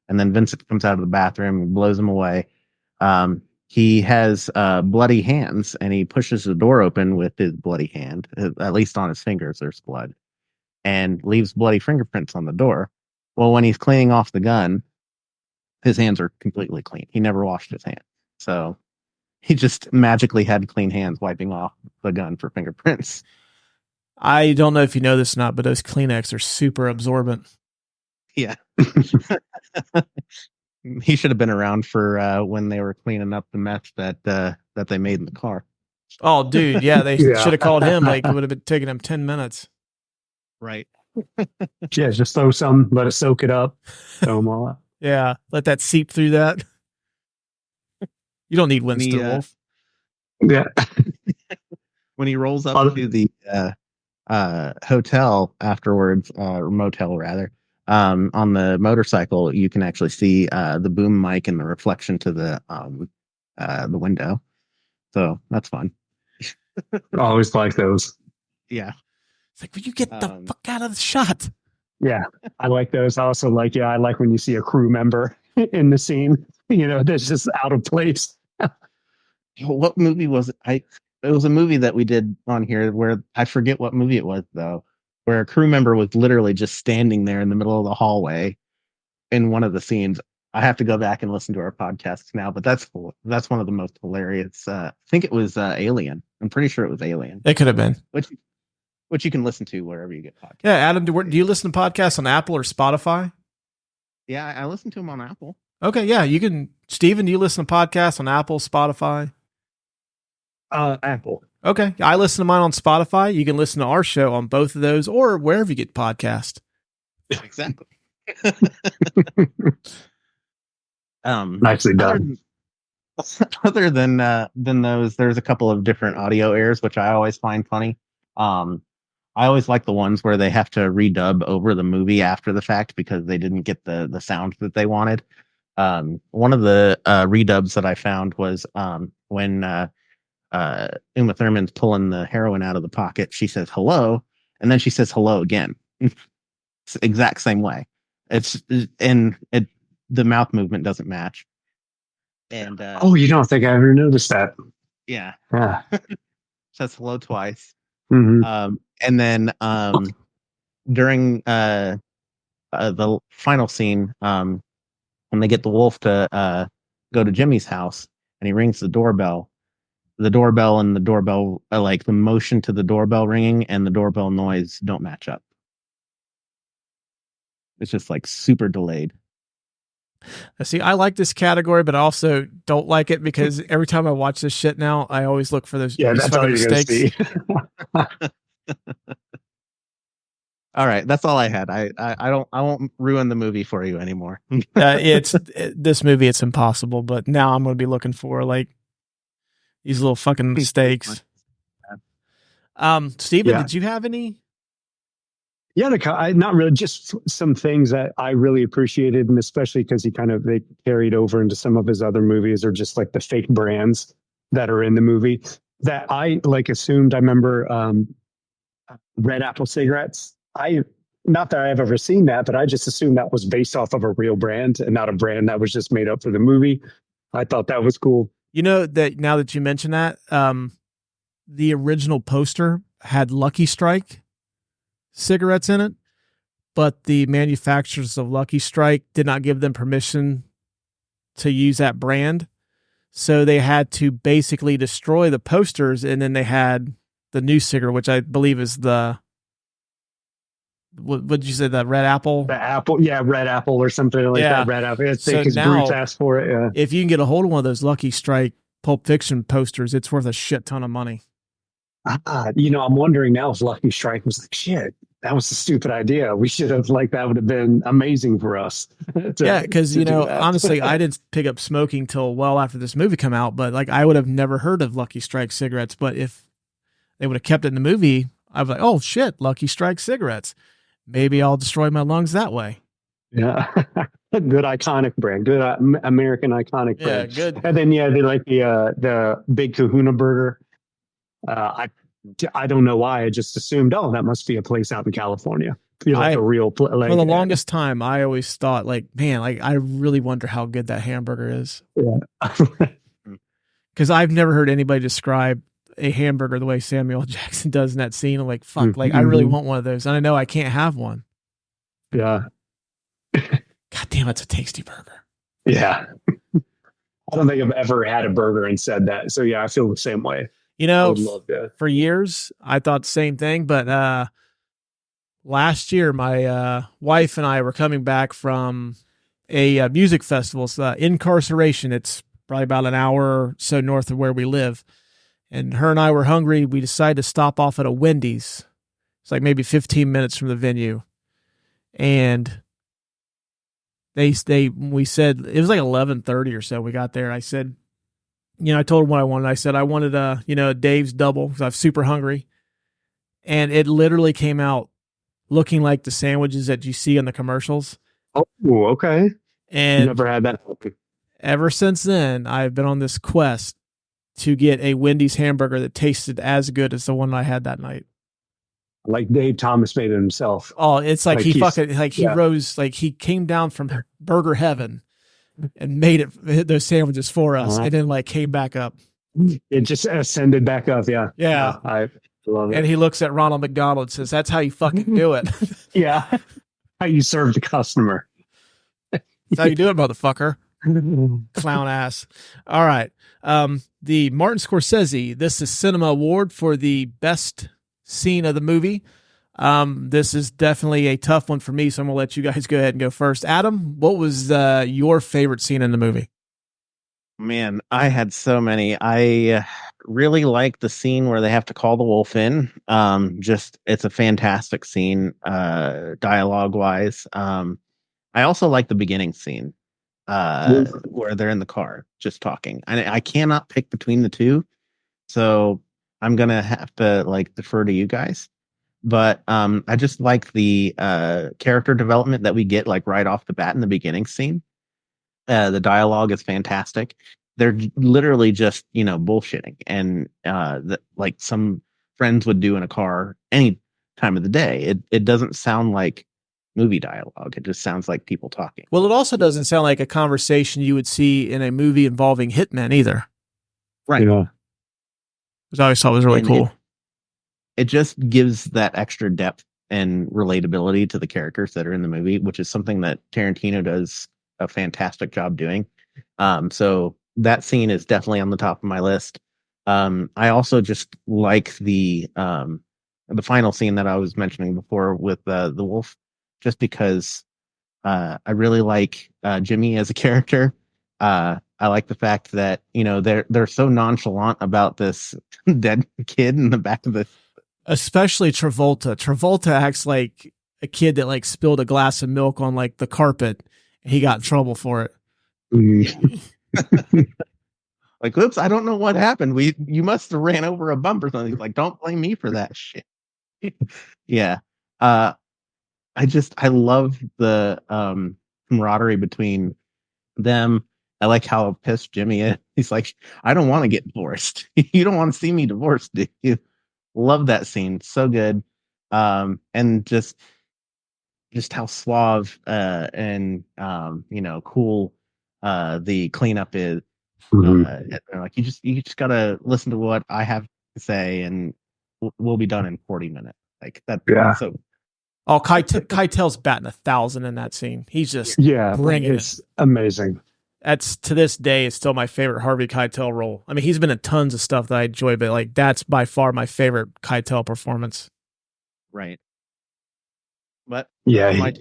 then Vincent comes out of the bathroom and blows him away. He has bloody hands, and he pushes the door open with his bloody hand. At least on his fingers, there's blood, and leaves bloody fingerprints on the door. Well, when he's cleaning off the gun, his hands are completely clean. He never washed his hands. So he just magically had clean hands wiping off the gun for fingerprints. I don't know if you know this or not, but those Kleenex are super absorbent. Yeah. He should have been around for when they were cleaning up the mess that they made in the car. Oh, dude. Yeah, they should have called him. Like, it would have been taking him 10 minutes. Right. Yeah, just throw some, let it soak it up, throw them all out. Yeah, let that seep through that. You don't need Winston Wolf. Yeah. When he rolls up to the hotel afterwards, or motel rather, on the motorcycle, you can actually see the boom mic and the reflection to the window. So that's fun. I always like those. Yeah. It's like, will you get the fuck out of the shot? Yeah, I like those. I also I like when you see a crew member in the scene, that's just out of place. What movie was it? It was a movie that we did on here where I forget what movie it was though, where a crew member was literally just standing there in the middle of the hallway in one of the scenes. I have to go back and listen to our podcast now, but that's one of the most hilarious. I think it was Alien. I'm pretty sure it was Alien. It could have been. Which you can listen to wherever you get podcasts. Yeah, Adam, do you listen to podcasts on Apple or Spotify? Yeah, I listen to them on Apple. Okay, yeah, you can. Steven, do you listen to podcasts on Apple, Spotify? Apple. Okay, I listen to mine on Spotify. You can listen to our show on both of those or wherever you get podcasts. Exactly. Nicely done. Other than those, there's a couple of different audio errors which I always find funny. I always like the ones where they have to redub over the movie after the fact because they didn't get the sound that they wanted. One of the redubs that I found was when Uma Thurman's pulling the heroin out of the pocket. She says hello, and then she says hello again. It's the exact same way. The mouth movement doesn't match. And you don't think I ever noticed that? Yeah. Yeah. Says hello twice. Mm-hmm. And then during the final scene, when they get the wolf to go to Jimmy's house, and he rings the doorbell and the doorbell, like the motion to the doorbell ringing and the doorbell noise don't match up. It's just like super delayed. See, I like this category, but I also don't like it because every time I watch this shit now, I always look for those That's all you're mistakes. gonna see. All right, that's all I had. I won't ruin the movie for you anymore. This movie, it's impossible. But now I'm going to be looking for like these little fucking mistakes. Steven, did you have any? Yeah, not really. Just some things that I really appreciated, and especially because they carried over into some of his other movies, or just like the fake brands that are in the movie that I assumed. I remember Red Apple cigarettes. Not that I've ever seen that, but I just assumed that was based off of a real brand and not a brand that was just made up for the movie. I thought that was cool. You know that now that you mention that, the original poster had Lucky Strike cigarettes in it, but the manufacturers of Lucky Strike did not give them permission to use that brand. So they had to basically destroy the posters, and then they had the new cigarette, which I believe is what did you say, the Red Apple? The Apple, Red Apple or something like that. Red Apple. I think his Bruce asked for it. Yeah. If you can get a hold of one of those Lucky Strike Pulp Fiction posters, it's worth a shit ton of money. I'm wondering now if Lucky Strike was like, shit, that was a stupid idea. We should have, that would have been amazing for us. Because, honestly, I didn't pick up smoking till well after this movie come out, but I would have never heard of Lucky Strike cigarettes. But if they would have kept it in the movie, I was like, oh shit, Lucky Strike cigarettes. Maybe I'll destroy my lungs that way. Yeah. Good iconic brand. Good American iconic brand. Yeah, good. And then, they like the Big Kahuna burger. I don't know why. I just assumed, that must be a place out in California. A real place. For the longest time, I always thought, I really wonder how good that hamburger is. Yeah. Because I've never heard anybody describe a hamburger the way Samuel Jackson does in that scene. I'm like, fuck, I really want one of those. And I know I can't have one. Yeah. God damn, it's a tasty burger. Yeah. I don't think I've ever had a burger and said that. So yeah, I feel the same way. For years, I thought the same thing, but last year, my wife and I were coming back from a music festival. It's Incarceration. It's probably about an hour or so north of where we live. And her and I were hungry. We decided to stop off at a Wendy's. It's like maybe 15 minutes from the venue. And we said, it was like 11:30 or so. We got there. I said, I told her what I wanted. I said, I wanted a Dave's double because I'm super hungry. And it literally came out looking like the sandwiches that you see in the commercials. Oh, okay. And never had that. Ever since then, I've been on this quest to get a Wendy's hamburger that tasted as good as the one I had that night. Like Dave Thomas made it himself. Oh, it's like he rose, he came down from burger heaven and made those sandwiches for us, and then came back up. It just ascended back up. Yeah. Yeah. I love it. And he looks at Ronald McDonald and says, that's how you fucking do it. Yeah. How you serve the customer. That's how you do it, motherfucker. Clown ass. All right. The Martin Scorsese This Is Cinema Award for the best scene of the movie. This is definitely a tough one for me, so I'm going to let you guys go ahead and go first. Adam, what was your favorite scene in the movie? Man, I had so many. I really like the scene where they have to call the wolf in. It's a fantastic scene, dialogue wise. I also like the beginning scene, where they're in the car just talking. I cannot pick between the two, so I'm gonna have to like defer to you guys. But I just like the character development that we get like right off the bat in the beginning scene. The dialogue is fantastic. They're literally just, bullshitting, and like some friends would do in a car any time of the day. It doesn't sound like movie dialogue. It just sounds like people talking. Well, it also doesn't sound like a conversation you would see in a movie involving hitmen either. Right. Yeah. Which I always thought was really cool. It just gives that extra depth and relatability to the characters that are in the movie, which is something that Tarantino does a fantastic job doing. So that scene is definitely on the top of my list. I also just like the final scene that I was mentioning before with the wolf, just because I really like Jimmy as a character. I like the fact that they're so nonchalant about this dead kid in the back of the. Especially Travolta. Travolta acts like a kid that like spilled a glass of milk on like the carpet. And he got in trouble for it. Like, oops, I don't know what happened. You must have ran over a bump or something. He's like, don't blame me for that shit. Yeah. I love the camaraderie between them. I like how pissed Jimmy is. He's like, I don't want to get divorced. You don't want to see me divorced, do you? Love that scene. So good. And just how suave and cool the cleanup is. Like you just gotta listen to what I have to say, and we'll be done in 40 minutes. Like that. Yeah. So. Oh, Keitel's batting 1,000 in that scene. He's just bringing it's amazing. That's, to this day, is still my favorite Harvey Keitel role. I mean, he's been in tons of stuff that I enjoy, but like that's by far my favorite Keitel performance. Right. But yeah, my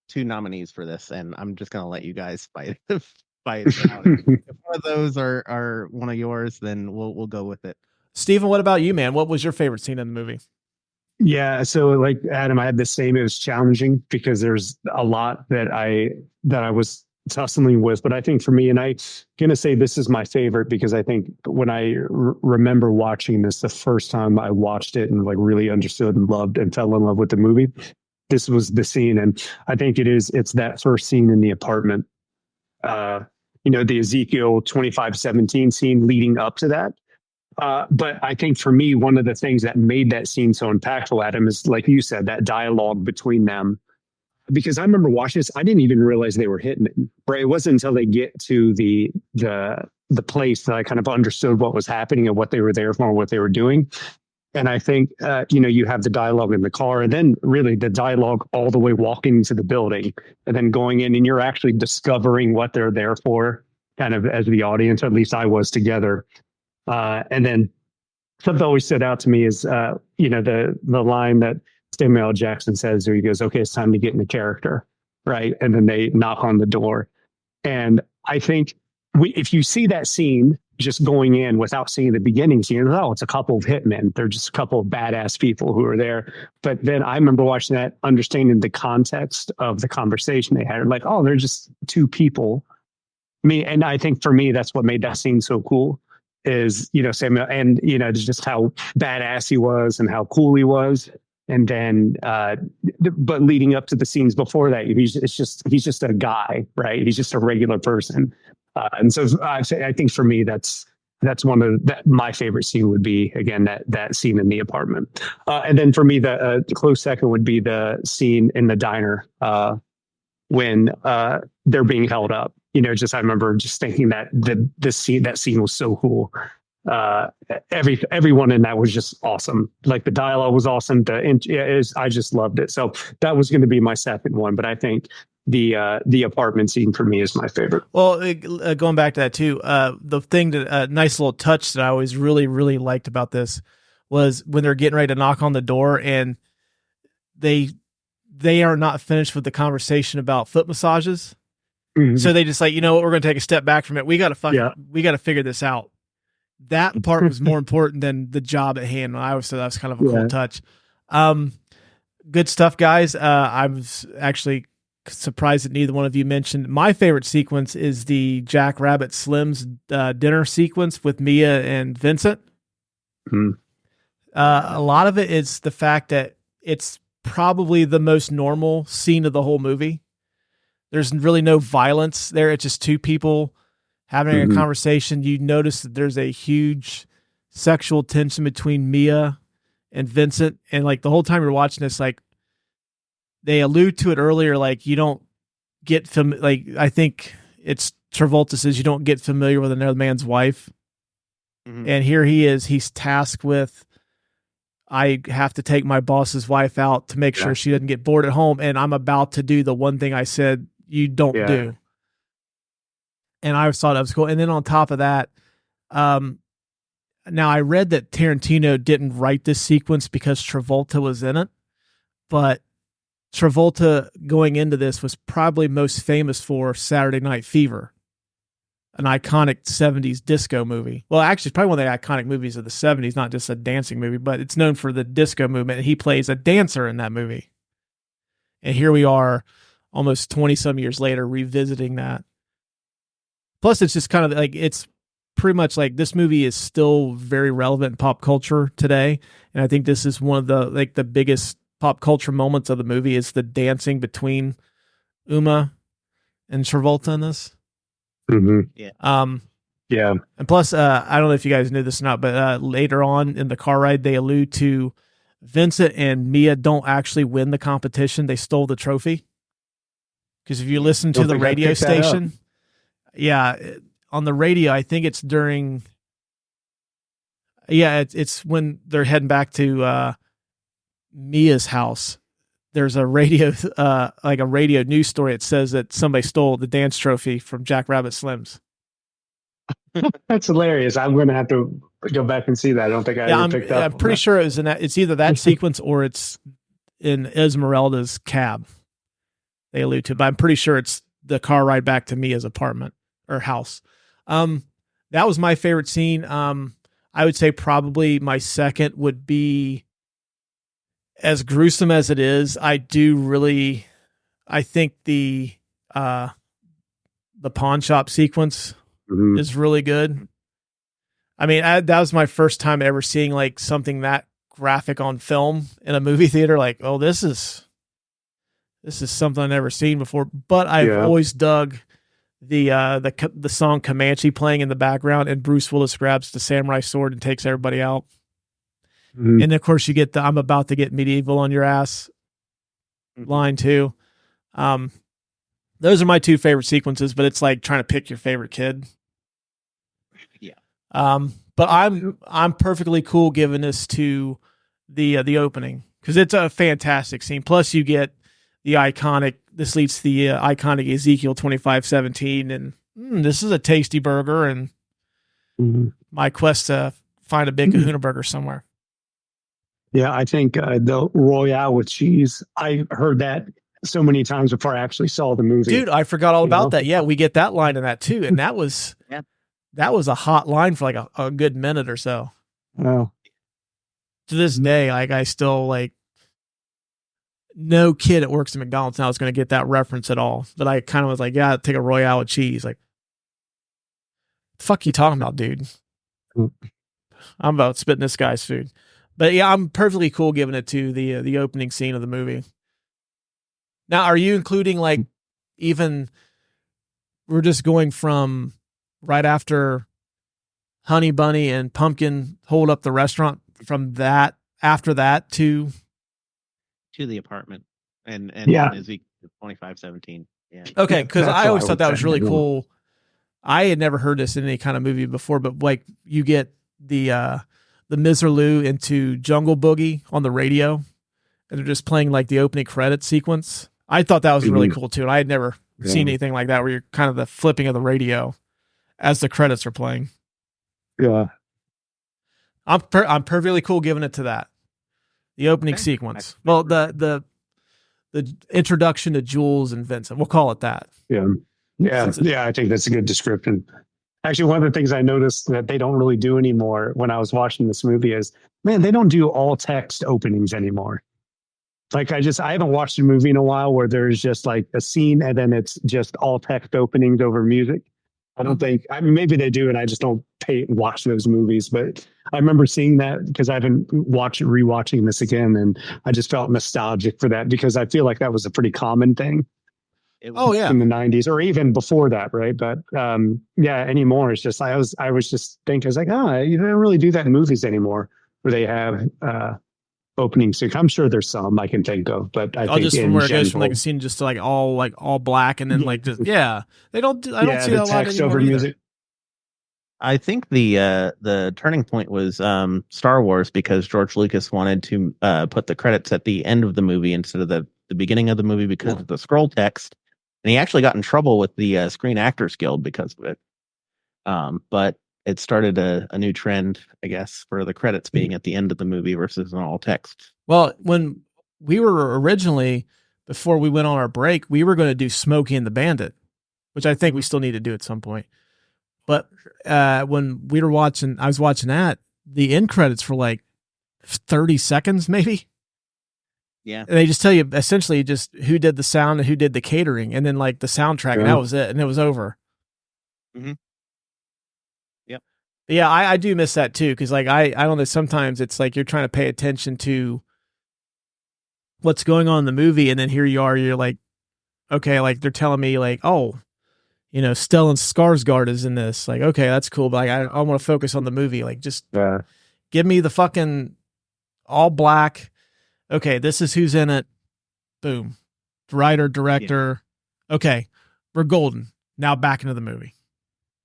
two nominees for this, and I'm just gonna let you guys fight it out. If one of those are one of yours, then we'll go with it. Steven, what about you, man? What was your favorite scene in the movie? Yeah, so like Adam, I had the same. It was challenging because there's a lot that I was tussling with, but I think for me, and I'm gonna say this is my favorite because I think when I remember watching this the first time I watched it and like really understood and loved and fell in love with the movie, this was the scene. And I think it's that first scene in the apartment, the Ezekiel 25:17 scene leading up to that. But I think for me, one of the things that made that scene so impactful, Adam, is like you said, that dialogue between them. Because I remember watching this, I didn't even realize they were hitmen. Right? It wasn't until they get to the place that I kind of understood what was happening and what they were there for and what they were doing. And I think you have the dialogue in the car, and then really the dialogue all the way walking into the building, and then going in, and you're actually discovering what they're there for, kind of as the audience. At least I was together. And then something that always stood out to me is the line that Samuel L. Jackson says, where he goes, "Okay, it's time to get into character," right? And then they knock on the door. And I think if you see that scene just going in without seeing the beginning scene, it's a couple of hitmen. They're just a couple of badass people who are there. But then I remember watching that, understanding the context of the conversation they had. Like, oh, they're just two people. And I think for me, that's what made that scene so cool. Is Samuel, and just how badass he was and how cool he was. And then, but leading up to the scenes before that, he's just a guy, right? He's just a regular person. And so I think for me, that's one of my favorite scene would be, again, that scene in the apartment. And then for me, the close second would be the scene in the diner when they're being held up. I remember just thinking that that scene was so cool. Everyone in that was just awesome. Like the dialogue was awesome. I just loved it. So that was going to be my second one, but I think the apartment scene for me is my favorite. Well, going back to that too, the thing that nice little touch that I always really, really liked about this was when they're getting ready to knock on the door, and they are not finished with the conversation about foot massages. Mhm. So they just like, you know what, we're going to take a step back from it. We got to figure this out. That part was more important than the job at hand. I always thought that was kind of a cool touch. Good stuff, guys. I was actually surprised that neither one of you mentioned. My favorite sequence is the Jack Rabbit Slim's dinner sequence with Mia and Vincent. Mhm. A lot of it is the fact that it's probably the most normal scene of the whole movie. There's really no violence there. It's just two people having a conversation. You notice that there's a huge sexual tension between Mia and Vincent. And like the whole time you're watching this, like they allude to it earlier, like you don't get I think it's Travolta says you don't get familiar with another man's wife. And here he's tasked with, I have to take my boss's wife out to make sure she doesn't get bored at home. And I'm about to do the one thing I said you don't do. And I thought that was cool. And then on top of that, now I read that Tarantino didn't write this sequence because Travolta was in it, but Travolta going into this was probably most famous for Saturday Night Fever, an iconic 70s disco movie. Well, actually, it's probably one of the iconic movies of the 70s, not just a dancing movie, but it's known for the disco movement. He plays a dancer in that movie. And here we are almost 20 some years later revisiting that. Plus, it's just kind of like, it's pretty much like this movie is still very relevant in pop culture today. And I think this is one of the biggest pop culture moments of the movie is the dancing between Uma and Travolta in this. Yeah. And plus, I don't know if you guys knew this or not, but later on in the car ride, they allude to Vincent and Mia don't actually win the competition. They stole the trophy. Because if you listen to the radio station, on the radio, I think it's during, it's when they're heading back to Mia's house. There's a radio, like a radio news story. It says that somebody stole the dance trophy from Jack Rabbit Slims. That's hilarious. I'm going to have to go back and see that. I don't think I ever picked up. I'm pretty sure it was it's either that sequence or it's in Esmeralda's cab. They allude to it, but I'm pretty sure it's the car ride back to Mia's apartment or house. That was my favorite scene. I would say probably my second would be, as gruesome as it is, I think the pawn shop sequence is really good. I mean, that was my first time ever seeing like something that graphic on film in a movie theater. Like, oh, this is something I've never seen before. But I've always dug the song Comanche playing in the background, and Bruce Willis grabs the samurai sword and takes everybody out. And of course you get the, I'm about to get medieval on your ass line too. Those are my two favorite sequences, but it's like trying to pick your favorite kid. Yeah. But I'm perfectly cool giving this to the opening because it's a fantastic scene. Plus you get the iconic, this leads to the iconic Ezekiel 25:17, and this is a tasty burger, and my quest to find a big kahuna burger somewhere. Yeah, I think the Royale with cheese, I heard that so many times before I actually saw the movie. Dude, I forgot all about that. Yeah, we get that line in that too. And that was that was a hot line for like a good minute or so. Oh. To this day, like I still like, no kid that works at McDonald's now is going to get that reference at all. But I kind of was like, yeah, take a Royale with cheese. Like, the fuck you talking about, dude? I'm about spitting this guy's food. But yeah, I'm perfectly cool giving it to the opening scene of the movie. Now, are you including like even we're just going from right after Honey Bunny and Pumpkin hold up the restaurant from that after that to the apartment and Ezekiel 25:17. Yeah. Okay, because I always thought that was really say. cool. I had never heard this in any kind of movie before, but like you get the Miserlou into Jungle Boogie on the radio, and they're just playing like the opening credit sequence. I thought that was really cool too, and I had never seen anything like that where you're kind of the flipping of the radio as the credits are playing. Yeah, I'm perfectly cool giving it to that. The opening sequence. Well, the the introduction to Jules and Vincent. We'll call it that. Yeah. I think that's a good description. Actually, one of the things I noticed that they don't really do anymore when I was watching this movie is, man, they don't do all text openings anymore. Like I haven't watched a movie in a while where there's just like a scene and then it's just all text openings over music. I don't think, I mean, maybe they do, and I just don't watch those movies, but I remember seeing that because I've been rewatching this again, and I just felt nostalgic for that because I feel like that was a pretty common thing. In the 90s or even before that, right? But anymore it's just I was just thinking, I was like, you don't really do that in movies anymore where they have opening scene. I'm sure there's some I can think of, but I think just from where it goes from like a scene just to like all black and then they don't I don't see a lot of over music. I think the turning point was Star Wars, because George Lucas wanted to put the credits at the end of the movie instead of the beginning of the movie because of the scroll text. And he actually got in trouble with the Screen Actors Guild because of it. But it started a new trend, I guess, for the credits being at the end of the movie versus an all text. Well, when we were originally, before we went on our break, we were going to do Smokey and the Bandit, which I think we still need to do at some point. But when I was watching that, the end credits for like 30 seconds, maybe. Yeah. And they just tell you essentially just who did the sound and who did the catering, and then like the soundtrack, and that was it, and it was over. Mm-hmm. Yep. But yeah, I do miss that too, because like I don't know, sometimes it's like you're trying to pay attention to what's going on in the movie, and then here you are, you're like, okay, like they're telling me like, oh, Stellan Skarsgård is in this. Like, okay, that's cool, but like I want to focus on the movie. Like, just give me the fucking all black. Okay, this is who's in it. Boom. Writer, director. Yeah. Okay, we're golden. Now back into the movie.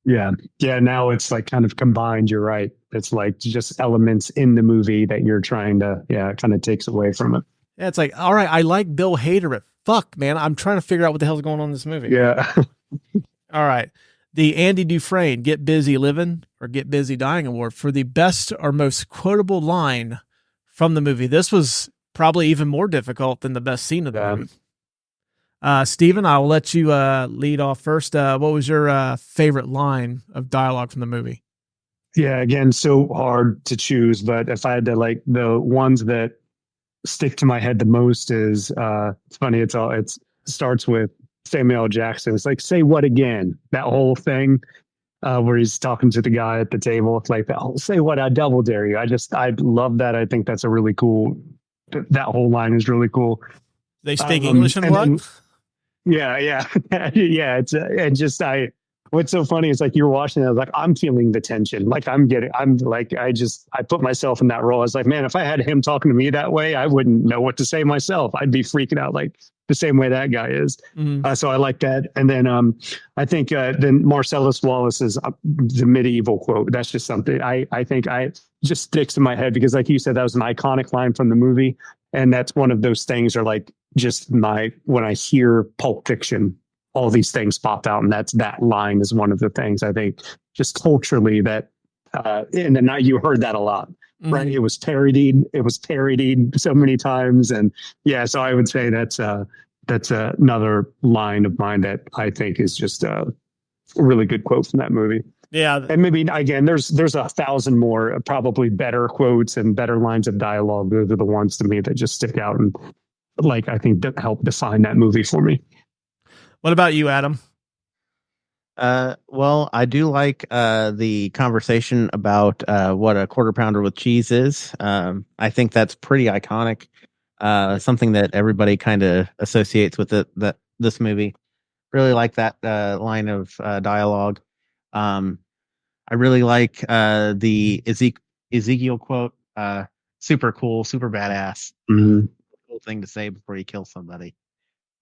Yeah. Now it's like kind of combined. You're right. It's like just elements in the movie that you're trying to, it kind of takes away from it. Yeah, it's like, all right, I like Bill Hader, but fuck, man, I'm trying to figure out what the hell's going on in this movie. Yeah. All right. The Andy Dufresne Get Busy Living or Get Busy Dying Award for the best or most quotable line from the movie. This was probably even more difficult than the best scene of the movie. Steven, I will let you lead off first. What was your favorite line of dialogue from the movie? Yeah, again, so hard to choose, but if I had to, like, the ones that stick to my head the most is it's funny. It starts with Samuel L. Jackson. It's like, say what again? That whole thing where he's talking to the guy at the table. It's like, say what? I double dare you. I love that. I think that's a really cool. That whole line is really cool. They speak English and what? Yeah. What's so funny is like you're watching it, I was like, I'm feeling the tension. Like I put myself in that role. I was like, man, if I had him talking to me that way, I wouldn't know what to say myself. I'd be freaking out like the same way that guy is. Mm-hmm. So I like that. And then I think then Marcellus Wallace's the medieval quote. That's just something I think just sticks in my head because like you said, that was an iconic line from the movie. And that's one of those things are like just when I hear Pulp Fiction, all these things pop out. And that line is one of the things I think just culturally that in the night you heard that a lot, right? Mm-hmm. It was parodied so many times. And yeah, so I would say that's another line of mine that I think is just a really good quote from that movie. Yeah. And maybe again, there's 1,000 more probably better quotes and better lines of dialogue. Those are the ones to me that just stick out and like, I think that help define that movie for me. What about you, Adam? Well, I do like the conversation about what a quarter pounder with cheese is. I think that's pretty iconic. Something that everybody kind of associates with this movie. Really like that line of dialogue. I really like the Ezekiel quote. Super cool, super badass. Mm-hmm. Cool thing to say before you kill somebody.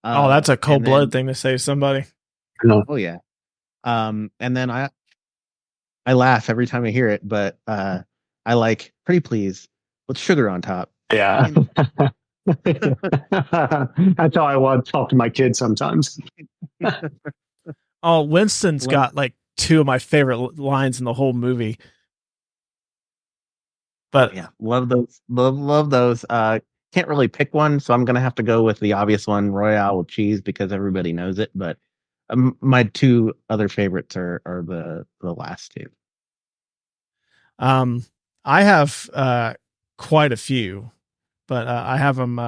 That's a cold-blooded thing to say to somebody. Oh yeah. And then I laugh every time I hear it, but I like pretty please with sugar on top. Yeah. That's how I want to talk to my kids sometimes. Winston's got like two of my favorite lines in the whole movie. But yeah, love those. Love those. can't really pick one, so I'm gonna have to go with the obvious one, Royale with cheese, because everybody knows it. But my two other favorites are the last two. I have quite a few, but I have them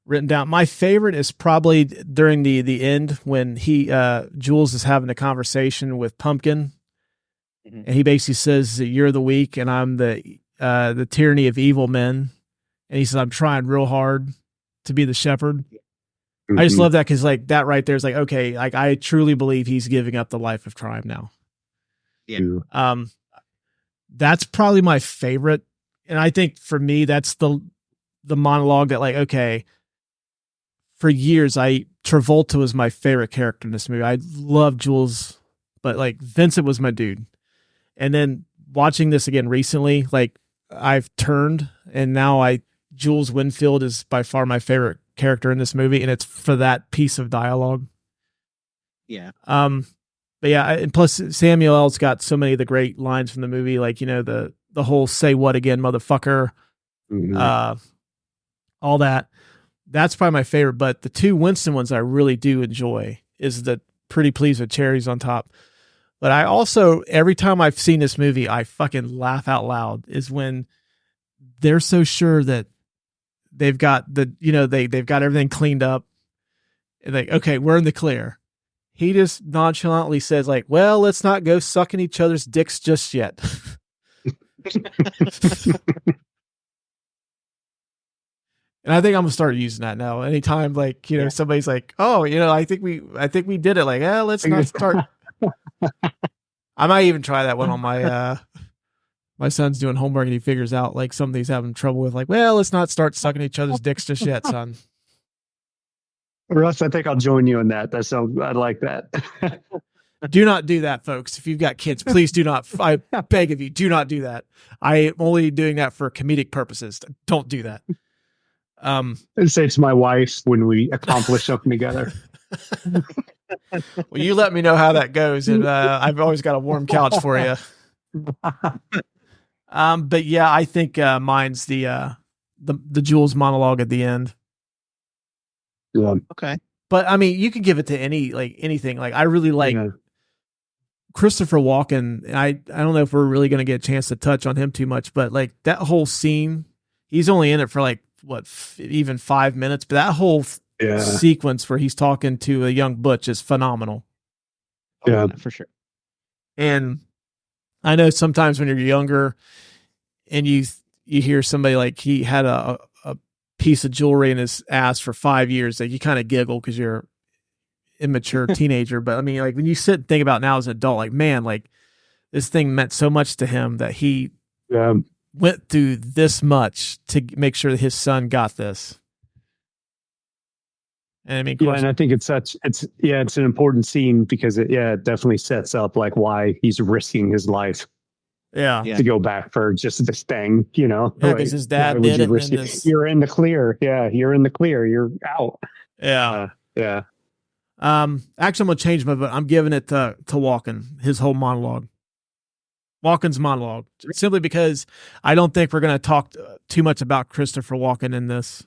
written down. My favorite is probably during the end when Jules is having a conversation with Pumpkin, and he basically says that you're the weak and I'm the tyranny of evil men, and he says I'm trying real hard to be the shepherd. I just love that because like that right there is like, okay, like I truly believe he's giving up the life of crime now. Yeah. That's probably my favorite, and I think for me that's the monologue that like, okay, for years Travolta was my favorite character in this movie. I love Jules, but like Vincent was my dude. And then watching this again recently, like I've turned, and now Jules Winfield is by far my favorite character in this movie, and it's for that piece of dialogue. Yeah. But yeah, and plus Samuel L's got so many of the great lines from the movie, like, you know, the whole "say what again, motherfucker," all that. That's probably my favorite. But the two Winston ones I really do enjoy is the "pretty please with cherries on top." But I also, every time I've seen this movie, I fucking laugh out loud. Is when they're so sure that they've got they've got everything cleaned up, and like, okay, we're in the clear. He just nonchalantly says like, well, let's not go sucking each other's dicks just yet. And I think I'm gonna start using that now. Anytime like, you know, somebody's like, oh, you know, I think we did it. Like, let's not start. I might even try that one on my my son's doing homework and he figures out like something he's having trouble with. Like, well, let's not start sucking each other's dicks just yet, son. Russ, I think I'll join you in that. I like that. Do not do that, folks. If you've got kids, please do not. I beg of you, do not do that. I am only doing that for comedic purposes. Don't do that. And say to my wife when we accomplish something together. Well, you let me know how that goes, and I've always got a warm couch for you. But yeah, I think mine's the Jules monologue at the end. Yeah. Okay. But I mean, you can give it to anything. Like I really like Christopher Walken. And I don't know if we're really going to get a chance to touch on him too much, but like that whole scene, he's only in it for like even 5 minutes, but that whole sequence where he's talking to a young Butch is phenomenal. Yeah, for sure. And I know sometimes when you're younger and you hear somebody like he had a piece of jewelry in his ass for 5 years, like you kind of giggle because you're immature teenager. But I mean, like when you sit and think about now as an adult, like, man, like this thing meant so much to him that he went through this much to make sure that his son got this. And I mean, and I think it's an important scene because it definitely sets up like why he's risking his life. Yeah. To go back for just this thing, you know. Yeah, because his dad did it. You're in the clear. Yeah, you're in the clear. You're out. Yeah. Yeah. Actually, I'm gonna change my vote. I'm giving it to Walken, his whole monologue. Walken's monologue, simply because I don't think we're gonna talk too much about Christopher Walken in this.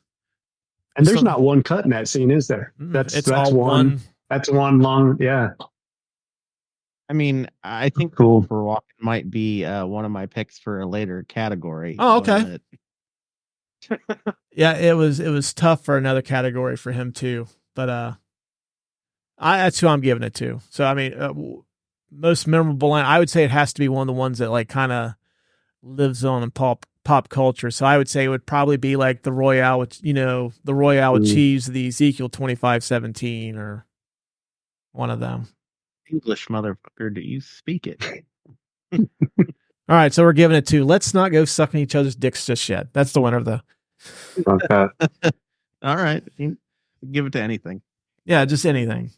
And there's not one cut in that scene, is there? That's all one. That's one long. Yeah. I mean, I think Cool. for Walken might be one of my picks for a later category. Oh, okay. Yeah, it was tough for another category for him too, but that's who I'm giving it to. So I mean, most memorable line, I would say it has to be one of the ones that like kind of lives on in pop culture. So I would say it would probably be like the Royale with with cheese, the Ezekiel 25:17, or one of them. English, motherfucker, do you speak it? All right, so we're giving it to Let's Not Go Sucking Each Other's Dicks Just Yet. That's the winner of the. All right, give it to anything. Yeah, just anything.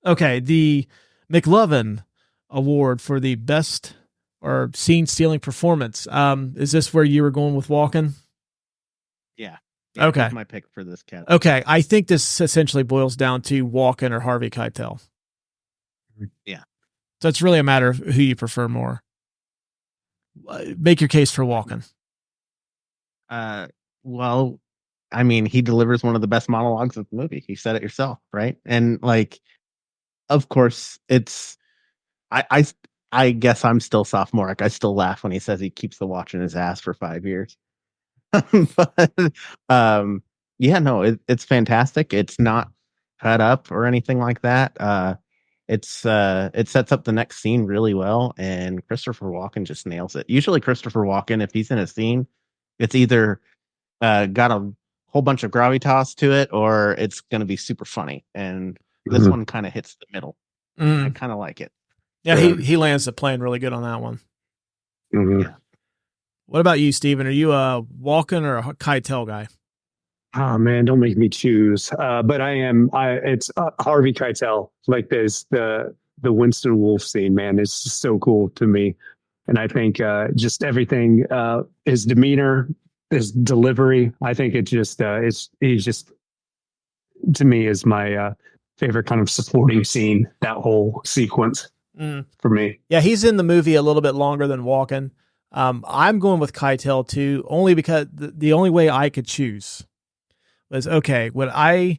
Okay, the McLovin Award for the best or scene stealing performance. Is this where you were going with Walken? Yeah. Okay. That's my pick for this category. Okay, I think this essentially boils down to Walken or Harvey Keitel. Yeah. So it's really a matter of who you prefer more. Make your case for Walken. Well, I mean, he delivers one of the best monologues of the movie. You said it yourself, right? And like, of course, it's I I I guess I'm still sophomoric. I still laugh when he says he keeps the watch in his ass for 5 years. But yeah, no, it's fantastic. It's not cut up or anything like that. It sets up the next scene really well, and Christopher Walken just nails it. Usually, Christopher Walken, if he's in a scene, it's either got a whole bunch of gravitas to it, or it's going to be super funny. And this one kind of hits the middle. I kind of like it. Yeah, he lands the plane really good on that one. Yeah. What about you, Steven? Are you a Walken or a Keitel guy? Oh man, don't make me choose. But I am. It's Harvey Keitel. Like there's the Winston Wolfe scene. Man, it's just so cool to me, and I think just everything, his demeanor, his delivery. I think it just he's just, to me, is my favorite kind of supporting scene. That whole sequence for me. Yeah, he's in the movie a little bit longer than Walken. I'm going with Keitel too, only because the only way I could choose was, okay, would I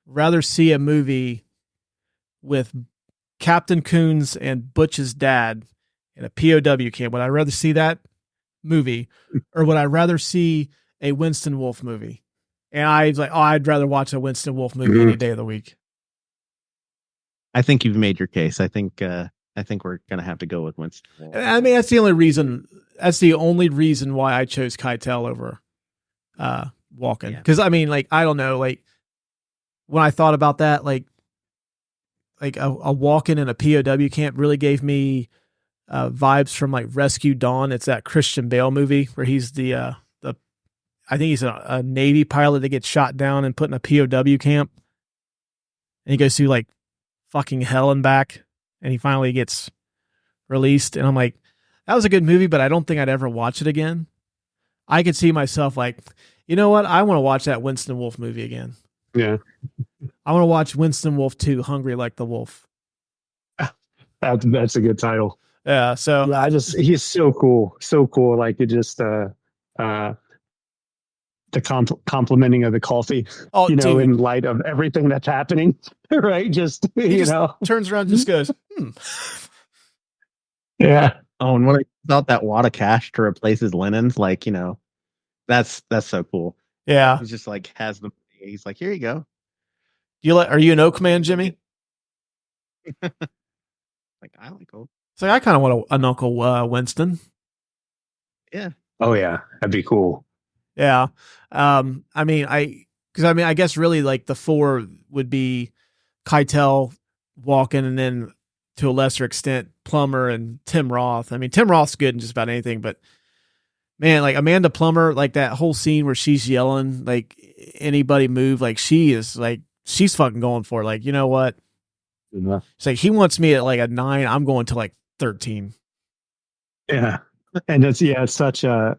rather see a movie with Captain Coons and Butch's dad in a POW camp? Would I rather see that movie, or would I rather see a Winston Wolfe movie? And I was like, oh, I'd rather watch a Winston Wolfe movie any day of the week. I think you've made your case. I think we're gonna have to go with Winston Wolfe. I mean, that's the only reason. That's the only reason why I chose Keitel over Walken. Because I mean, like, I don't know, like when I thought about that, like a Walken in a POW camp really gave me vibes from like Rescue Dawn. It's that Christian Bale movie where he's the I think he's a Navy pilot that gets shot down and put in a POW camp, and he goes through like fucking hell and back, and he finally gets released. And I'm like, that was a good movie, but I don't think I'd ever watch it again. I could see myself like, you know what? I want to watch that Winston Wolfe movie again. Yeah. I want to watch Winston Wolfe 2, Hungry Like the Wolf. That's a good title. Yeah. So yeah, he's so cool. So cool. Like it just, the complimenting of the coffee, dude, in light of everything that's happening, right? Just, he just turns around and just goes, Yeah. Oh, and when I thought that wad of cash to replace his linens, like, that's so cool. Yeah. He's just like, he's like, here you go. Are you an Oak man, Jimmy? Like, I like Oak. So I kind of want an Uncle Winston. Yeah. Oh yeah. That'd be cool. Yeah. I guess really like the four would be Keitel, Walken, and then to a lesser extent, Plummer and Tim Roth. I mean, Tim Roth's good in just about anything, but man, like Amanda Plummer, like that whole scene where she's yelling, like anybody move, like she's fucking going for it. Like, you know what? It's like, he wants me at like a 9. I'm going to like 13. Yeah. And it's such a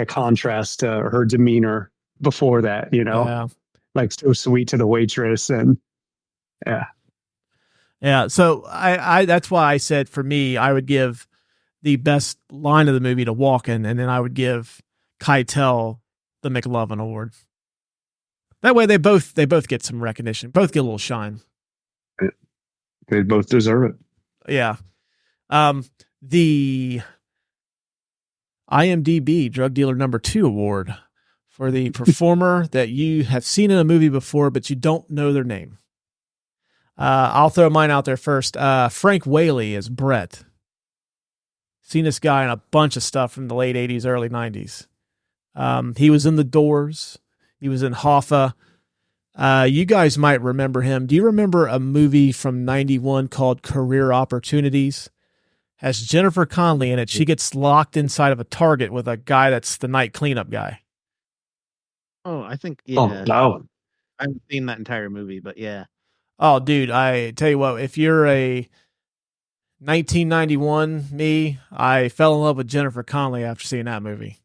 contrast to her demeanor before that, like so sweet to the waitress. And yeah. So I that's why I said, for me, I would give the best line of the movie to Walken, and then I would give Keitel the McLovin Award. That way they both get some recognition, both get a little shine. They both deserve it. Yeah. The IMDb Drug Dealer #2 award for the performer that you have seen in a movie before, but you don't know their name. I'll throw mine out there first. Frank Whaley as Brett. Seen this guy in a bunch of stuff from the late 80s, early 90s. He was in The Doors. He was in Hoffa. You guys might remember him. Do you remember a movie from 91 called Career Opportunities? Has Jennifer Connelly in it. She gets locked inside of a Target with a guy that's the night cleanup guy. Oh, I think, yeah. Oh, no. I haven't seen that entire movie, but yeah. Oh, dude, I tell you what, if you're a 1991 me, I fell in love with Jennifer Connelly after seeing that movie.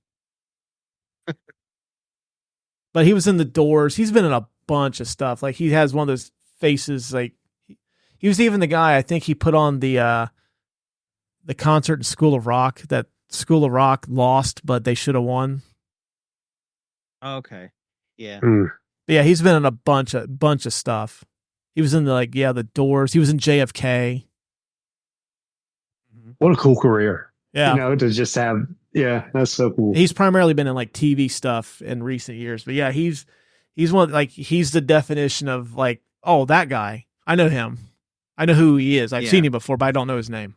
But he was in The Doors. He's been in a bunch of stuff. Like, he has one of those faces, like, he was even the guy, I think he put on the concert in School of Rock, that School of Rock lost, but they should have won. Okay. Yeah. Mm. But yeah, he's been in a bunch of stuff. He was in the Doors. He was in JFK. What a cool career. Yeah. You know, to just have, yeah, that's so cool. He's primarily been in like TV stuff in recent years. But yeah, he's he's the definition of like, oh, that guy. I know him. I know who he is. I've seen him before, but I don't know his name.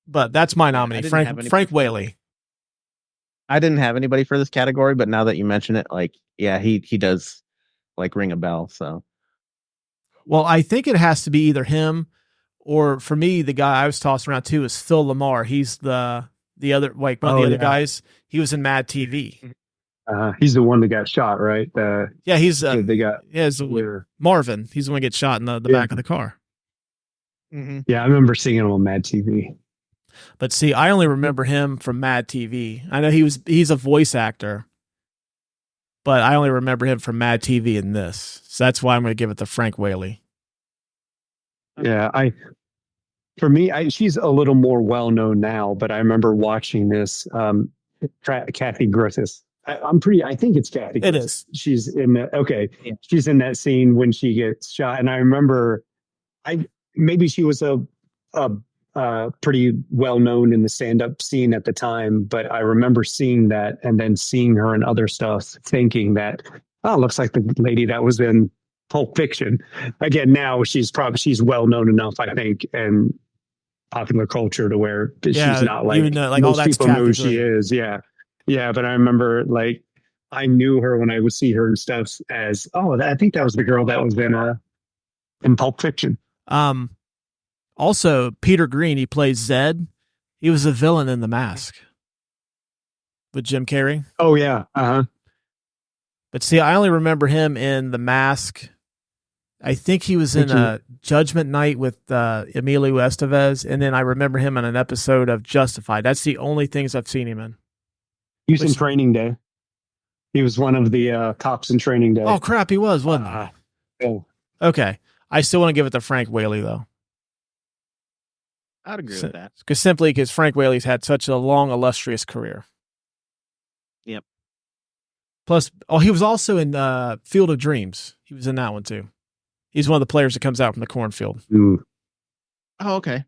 But that's my nominee, Frank Whaley. I didn't have anybody for this category, but now that you mention it, like, yeah, he does like ring a bell. So, well, I think it has to be either him or, for me, the guy I was tossing around too is Phil Lamar. He's the other, like one of the other guys. He was in Mad TV. He's the one that got shot, right? He's they got Marvin. He's the one that gets shot in the back of the car. mm-hmm. Yeah, I remember seeing him on Mad TV. But see, I only remember him from Mad TV. I know he's a voice actor, but I only remember him from Mad TV in this. So that's why I'm going to give it to Frank Whaley. Yeah, she's a little more well known now, but I remember watching this. Kathy Griffiths. I think it's Kathy. It is. She's in She's in that scene when she gets shot, and I remember, maybe she was a pretty well known in the stand up scene at the time, but I remember seeing that and then seeing her in other stuff, thinking that, oh, looks like the lady that was in Pulp Fiction. Again, now she's well known enough, I think, and popular culture to where she's not like, even though, like, most that's people know who she is. Yeah, but I remember, like, I knew her when I would see her and stuff as, I think that was the girl that was in Pulp Fiction. Also, Peter Green, he plays Zed. He was a villain in The Mask with Jim Carrey. Oh yeah, But see, I only remember him in The Mask. I think he was in Judgment Night with Emilio Estevez, and then I remember him in an episode of Justified. That's the only things I've seen him in. He was in Training Day. He was one of the cops in Training Day. Oh crap, he was, wasn't he? Oh. Okay, I still want to give it to Frank Whaley though. I'd agree with that. Because Frank Whaley's had such a long, illustrious career. Yep. Plus, he was also in Field of Dreams. He was in that one too. He's one of the players that comes out from the cornfield. Mm. Oh, okay.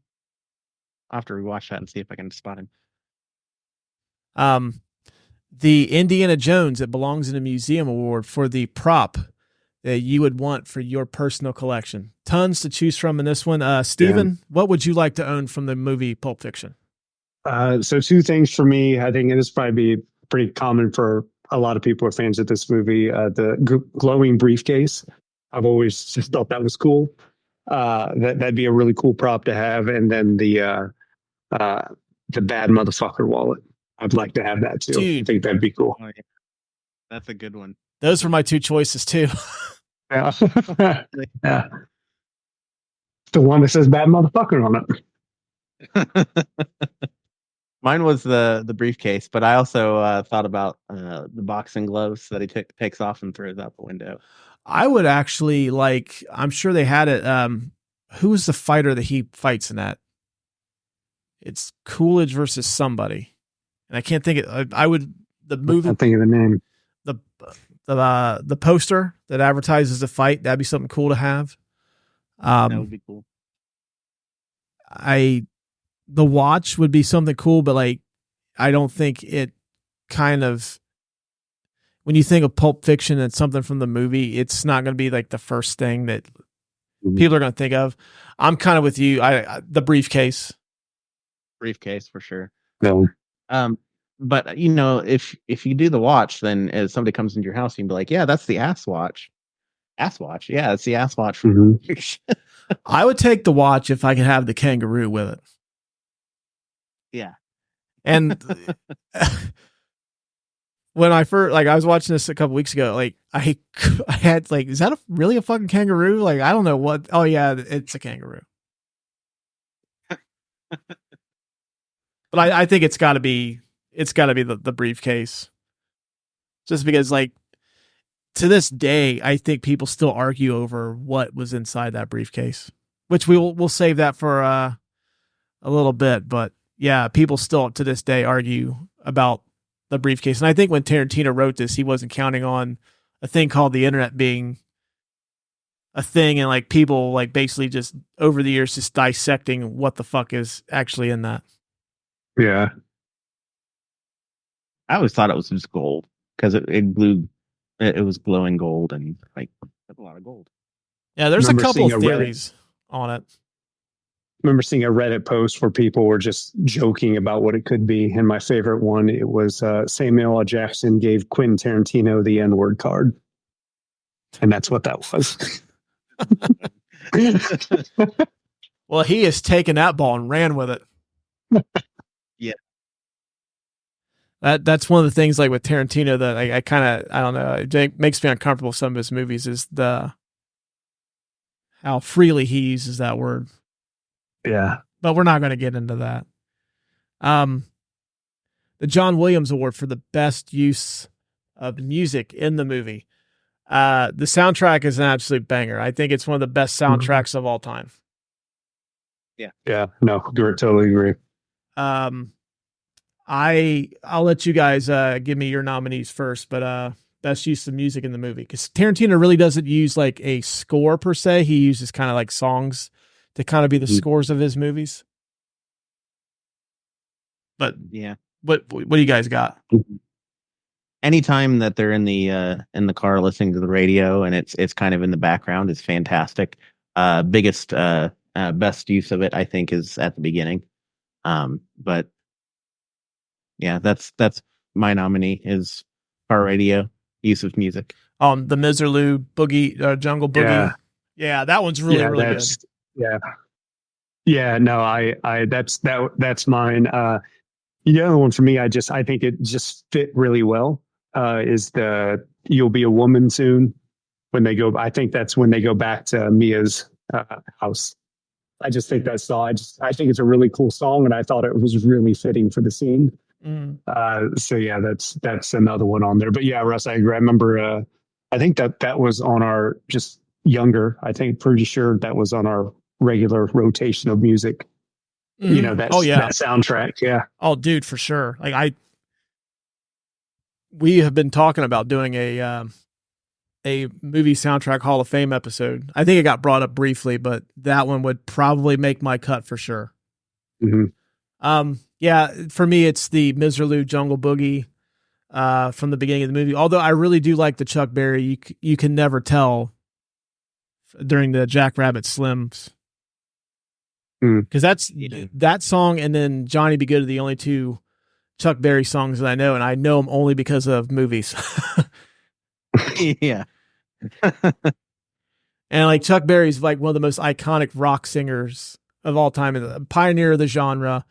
I'll have to rewatch that and see if I can spot him. The Indiana Jones It Belongs in a Museum Award for the prop that you would want for your personal collection. Tons to choose from in this one. Steven, what would you like to own from the movie Pulp Fiction? So two things for me. I think this probably be pretty common for a lot of people who are fans of this movie. The glowing briefcase. I've always just thought that was cool. That'd be a really cool prop to have. And then the bad motherfucker wallet. I'd like to have that too. Dude. I think that'd be cool. Oh, yeah. That's a good one. Those were my two choices too. Yeah. Yeah. The one that says bad motherfucker on it. Mine was the briefcase, but I also thought about the boxing gloves that he takes off and throws out the window. I would actually I'm sure they had it. Who was the fighter that he fights in that? It's Coolidge versus somebody. And I can't think the movie. I'm thinking of the name. The poster that advertises the fight, that'd be something cool to have. That would be cool. The watch would be something cool, but I don't think it kind of, when you think of Pulp Fiction and something from the movie, it's not going to be like the first thing that people are going to think of. I'm kind of with you. The briefcase For sure. No. But if you do the watch, then as somebody comes into your house, you can be like, yeah, that's the ass watch. Ass watch. Yeah, it's the ass watch. From I would take the watch if I could have the kangaroo with it. Yeah. And when I first, I was watching this a couple weeks ago, I had is that really a fucking kangaroo? I don't know what. Oh yeah, it's a kangaroo. But I think it's got to be the briefcase, just because to this day I think people still argue over what was inside that briefcase, which we'll save that for a little bit. But yeah, people still to this day argue about the briefcase. And I think when Tarantino wrote this, he wasn't counting on a thing called the internet being a thing, and like people like basically just over the years just dissecting what the fuck is actually in that. Yeah. I always thought it was just gold because it blew. It was glowing gold and like a lot of gold. Yeah, there's a couple of seeing theories on it. Remember seeing a Reddit post where people were just joking about what it could be. And my favorite one, it was Samuel L. Jackson gave Quentin Tarantino the N-word card. And that's what that was. Well, he has taken that ball and ran with it. Yeah. That's one of the things like with Tarantino that I kind of, I don't know, it makes me uncomfortable with some of his movies is how freely he uses that word. Yeah. But we're not going to get into that. The John Williams Award for the best use of music in the movie. The soundtrack is an absolute banger. I think it's one of the best soundtracks of all time. Yeah. Yeah. No, totally agree. I'll let you guys give me your nominees first, but best use of music in the movie, because Tarantino really doesn't use like a score per se. He uses kind of like songs to kind of be the scores of his movies. But yeah, what do you guys got? Anytime that they're in the car listening to the radio and it's kind of in the background is fantastic. Best use of it, I think, is at the beginning. But yeah, that's my nominee is car radio use of music. The Miserlou Boogie, Jungle Boogie. Yeah, that one's really good. Yeah. Yeah, no, I that's mine. The other one for me, I think it just fit really well. Is the You'll Be a Woman Soon when they go. I think that's when they go back to Mia's house. I just think that song. I think it's a really cool song, and I thought it was really fitting for the scene. So yeah, that's another one on there. But yeah, Russ, I agree. I remember. I think that was on our just younger. I think pretty sure that was on our regular rotation of music. You know, that soundtrack. Yeah. Oh, dude, for sure. Like we have been talking about doing a movie soundtrack Hall of Fame episode. I think it got brought up briefly, but that one would probably make my cut for sure. Mm-hmm. Yeah, for me, it's the Miserlou Jungle Boogie from the beginning of the movie. Although I really do like the Chuck Berry. You can never tell during the Jack Rabbit Slims. Because that's that song, and then Johnny Be Good are the only two Chuck Berry songs that I know, and I know them only because of movies. Yeah. And like Chuck Berry's like one of the most iconic rock singers of all time, and a pioneer of the genre.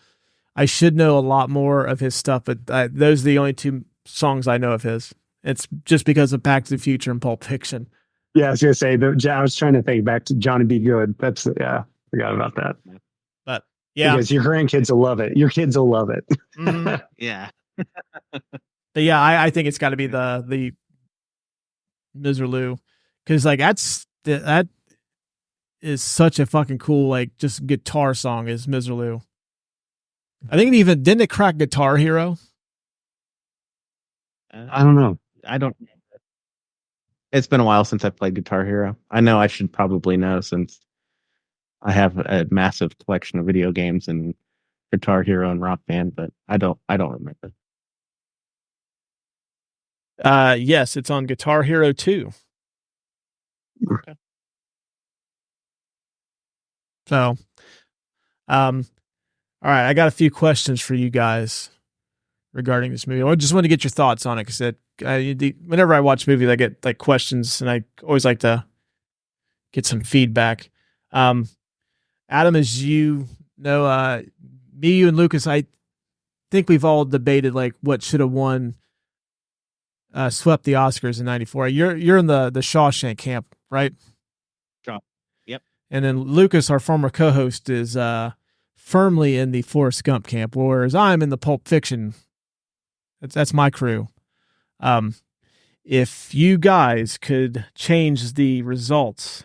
I should know a lot more of his stuff, but those are the only two songs I know of his. It's just because of Back to the Future and Pulp Fiction. Yeah, I was gonna say I was trying to think back to Johnny Be Good. That's forgot about that. But yeah, because your grandkids will love it. Your kids will love it. Yeah. But yeah, I think it's got to be the Miserlou, because like that is such a fucking cool like just guitar song is Miserlou. I think didn't it crack Guitar Hero? I don't know. It's been a while since I played Guitar Hero. I know I should probably know since I have a massive collection of video games and Guitar Hero and Rock Band, but I don't remember. Yes, it's on Guitar Hero 2. Okay. So, all right, I got a few questions for you guys regarding this movie. I just want to get your thoughts on it, because whenever I watch movies, I get like questions, and I always like to get some feedback. Adam, as you know, me, you, and Lucas, I think we've all debated like what should have won, swept the Oscars in '94. You're in the Shawshank camp, right? Sure. Yep. And then Lucas, our former co-host, is firmly in the Forrest Gump camp, whereas I'm in the Pulp Fiction. That's my crew. If you guys could change the results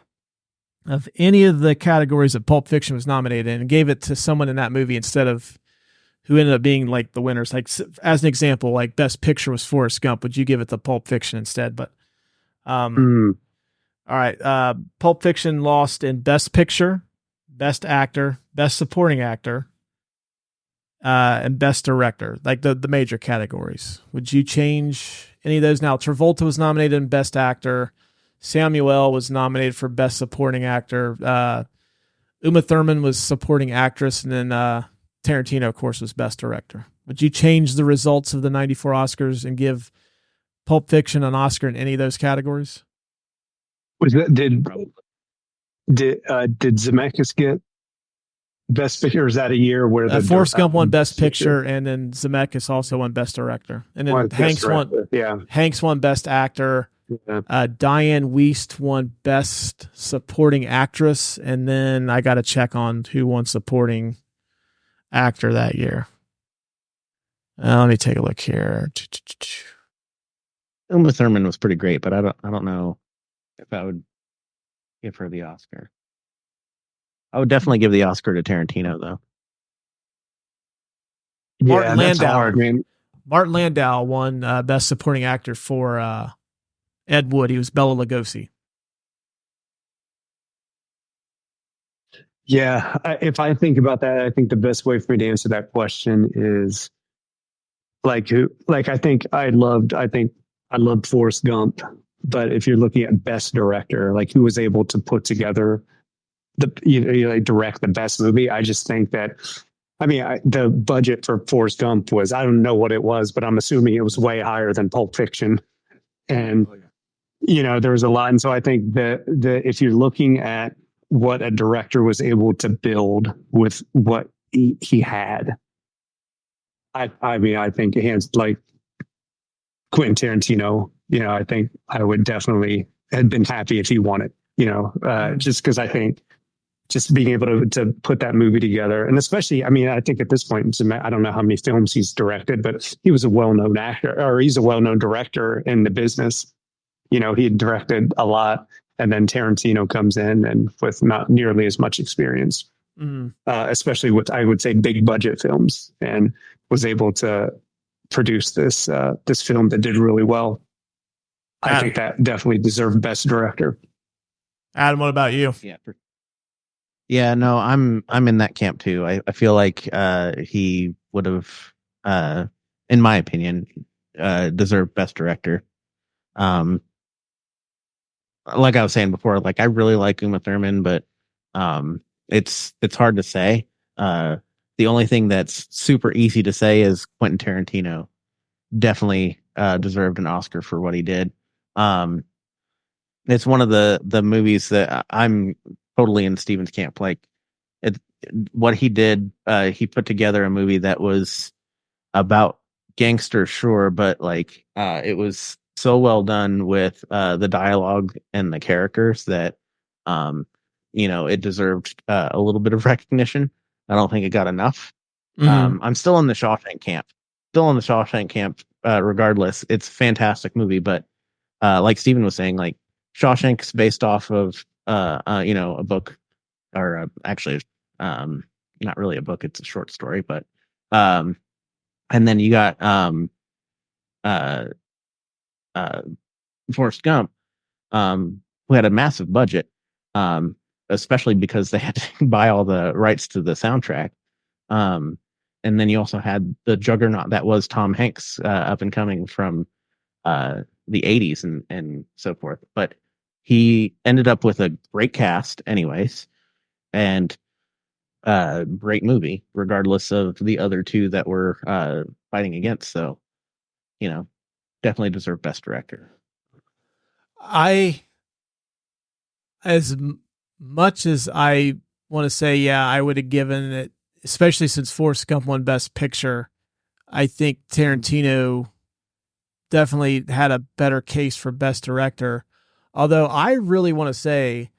of any of the categories that Pulp Fiction was nominated in and gave it to someone in that movie instead of who ended up being like the winners. Like as an example, like Best Picture was Forrest Gump. Would you give it to Pulp Fiction instead? But all right. Pulp Fiction lost in Best Picture, Best Actor, Best Supporting Actor, and Best Director, like the major categories. Would you change any of those? Now, Travolta was nominated in Best Actor. Samuel was nominated for Best Supporting Actor. Uma Thurman was Supporting Actress, and then Tarantino, of course, was Best Director. Would you change the results of the 94 Oscars and give Pulp Fiction an Oscar in any of those categories? Was that did Zemeckis get Best Picture? Or is that a year where the Forrest Gump won Best Picture, and then Zemeckis also won Best Director, and then Hanks won Best Actor. Yeah. Diane Wiest won Best Supporting Actress, and then I got to check on who won Supporting Actor that year. Let me take a look here. Uma Thurman was pretty great, but I don't know if I would give her the Oscar. I would definitely give the Oscar to Tarantino, though. Martin That's Landau. hard, man. Martin Landau won Best Supporting Actor for Ed Wood. He was Bela Lugosi. Yeah, if I think about that, I think the best way for me to answer that question is like who. Like I loved Forrest Gump, but if you're looking at Best Director, like who was able to put together direct the best movie, I just think that. I mean, the budget for Forrest Gump was, I don't know what it was, but I'm assuming it was way higher than Pulp Fiction, and there was a lot. And so I think that if you're looking at what a director was able to build with what he had, I think hands like Quentin Tarantino, I think I would definitely have been happy if he won it, just because I think just being able to put that movie together. And especially, I mean, I think at this point, I don't know how many films he's directed, but he was a well-known actor, or he's a well-known director in the business. He had directed a lot, and then Tarantino comes in and with not nearly as much experience, especially with, I would say, big budget films, and was able to produce this film that did really well. I think that definitely deserved Best Director. Adam, what about you? Yeah, no, I'm in that camp too. I feel like he would have, in my opinion, deserved Best Director. Like I was saying before, like I really like Uma Thurman, but it's hard to say. The only thing that's super easy to say is Quentin Tarantino definitely deserved an Oscar for what he did. It's one of the movies that I'm totally in Steven's camp. Like what he did, he put together a movie that was about gangsters, sure, but like it was so well done with the dialogue and the characters that it deserved a little bit of recognition. I don't think it got enough. I'm still in the Shawshank camp. Regardless, it's a fantastic movie, but like Steven was saying, like Shawshank's based off of a book, or actually not really a book, it's a short story, but and then you got Forrest Gump, who had a massive budget, especially because they had to buy all the rights to the soundtrack. And then you also had the juggernaut that was Tom Hanks, up and coming from the 80s and so forth. But he ended up with a great cast anyways, and great movie, regardless of the other two that were fighting against. So, definitely deserve Best Director. As much as I want to say, yeah, I would have given it, especially since Forrest Gump won Best Picture, I think Tarantino definitely had a better case for Best Director. Although I really want to say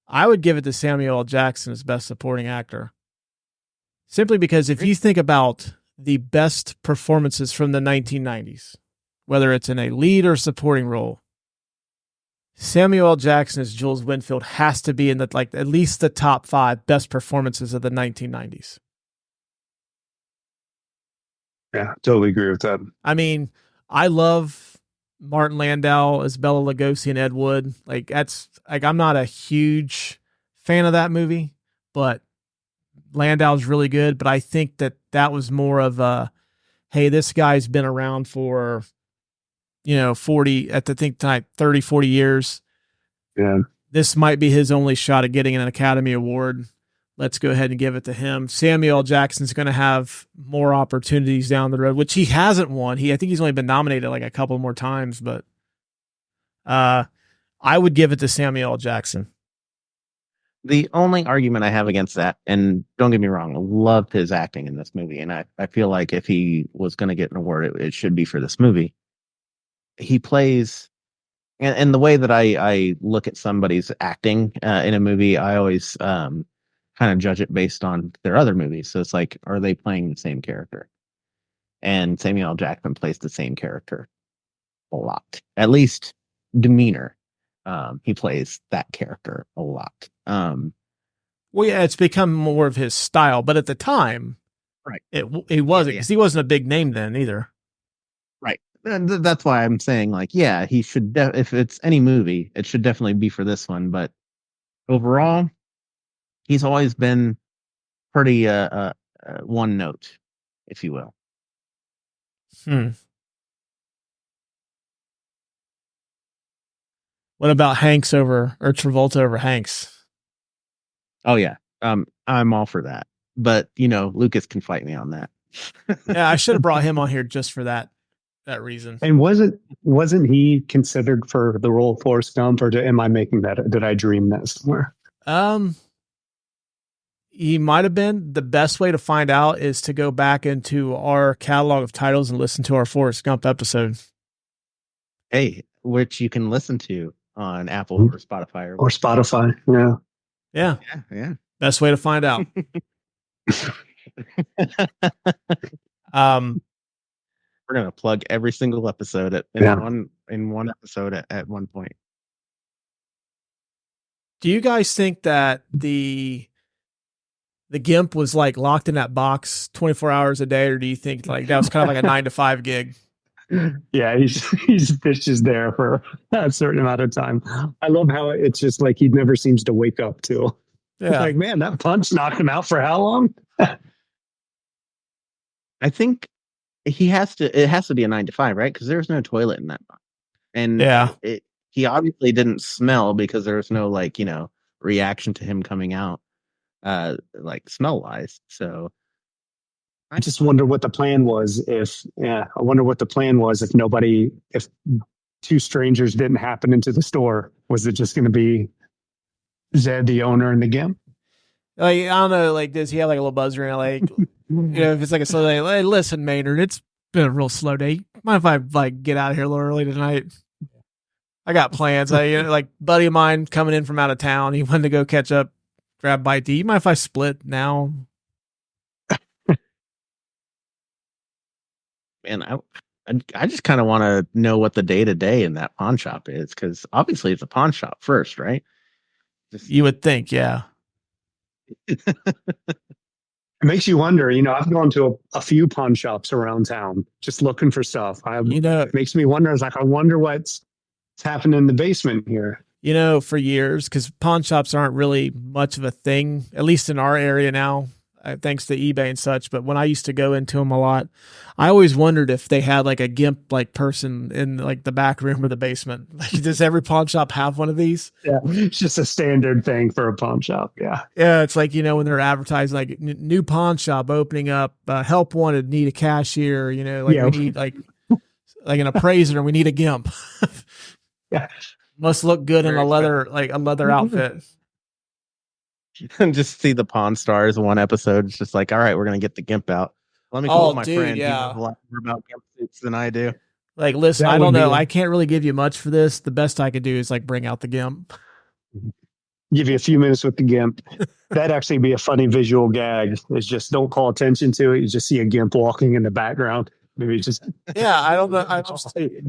I would give it to Samuel L. Jackson as Best Supporting Actor. Simply because if you think about the best performances from the 1990s, whether it's in a lead or supporting role, Samuel L. Jackson as Jules Winfield has to be in at least the top 5 best performances of the 1990s. Yeah, totally agree with that. I mean, I love Martin Landau as Bela Lugosi and Ed Wood. Like that's like I'm not a huge fan of that movie, but Landau's really good. But I think that was more of a, hey, this guy's been around for 40 at the think time 30, 40 years. Yeah. This might be his only shot at getting an Academy Award. Let's go ahead and give it to him. Samuel L. Jackson's going to have more opportunities down the road, which he hasn't won. I think he's only been nominated like a couple more times, but I would give it to Samuel L. Jackson. The only argument I have against that, and don't get me wrong, I loved his acting in this movie, and I feel like if he was going to get an award, it should be for this movie. He plays, and the way that I look at somebody's acting in a movie, I always kind of judge it based on their other movies. So it's like, are they playing the same character? And Samuel L. Jackson plays the same character a lot, at least demeanor. He plays that character a lot. Well, yeah, it's become more of his style, but at the time, right, it wasn't, because he wasn't a big name then either. Right. And that's why I'm saying, like, yeah, he should, if it's any movie, it should definitely be for this one. But overall, he's always been pretty one note, if you will. What about Travolta over Hanks? Oh yeah. I'm all for that. But Lucas can fight me on that. Yeah, I should have brought him on here just for that reason. And wasn't he considered for the role of Forrest Gump, or am I making that? Did I dream that somewhere? He might have been. The best way to find out is to go back into our catalog of titles and listen to our Forrest Gump episode. Hey, which you can listen to on Apple or Spotify. Or Spotify, yeah. Yeah. Best way to find out. We're gonna plug every single episode in one episode at one point. Do you guys think that the GIMP was like locked in that box 24 hours a day, or do you think like that was kind of like a 9 to 5 gig? Yeah, he's just there for a certain amount of time. I love how it's just like he never seems to wake up too. Yeah. Like, man, that punch knocked him out for how long? I think it has to be a 9 to 5, right? Because there's no toilet in that box. And he obviously didn't smell because there was no reaction to him coming out smell wise. So I just wonder what the plan was if two strangers didn't happen into the store. Was it just going to be Zed, the owner, and the GIMP? Like, I don't know, like, does he have like a little buzzer in like, if it's like a slow day, like, hey, listen, Maynard, it's been a real slow day. Mind if I like get out of here a little early tonight? I got plans. Like buddy of mine coming in from out of town. He wanted to go catch up, grab a bite to eat. Mind if I split now? Man, I just kind of want to know what the day-to-day in that pawn shop is, because obviously it's a pawn shop first, right? You would think, yeah. It makes you wonder. I've gone to a few pawn shops around town just looking for stuff. It makes me wonder. I wonder what's happening in the basement here. For years, because pawn shops aren't really much of a thing, at least in our area now, thanks to eBay and such. But when I used to go into them a lot, I always wondered if they had like a GIMP like person in like the back room or the basement. Like, does every pawn shop have one of these? Yeah, it's just a standard thing for a pawn shop. Yeah, it's like when they're advertising like new pawn shop opening up, help wanted, need a cashier. We need like an appraiser. We need a GIMP. Yeah, must look good in a leather outfit. And just see the Pawn Stars one episode. It's just like, all right, we're gonna get the GIMP out. Let me call my friend. Yeah. He knows a lot more about GIMP suits than I do. Like, listen, I don't know. I can't really give you much for this. The best I could do is like bring out the GIMP. Give you a few minutes with the GIMP. That'd actually be a funny visual gag. It's just don't call attention to it. You just see a GIMP walking in the background. Maybe just I don't know.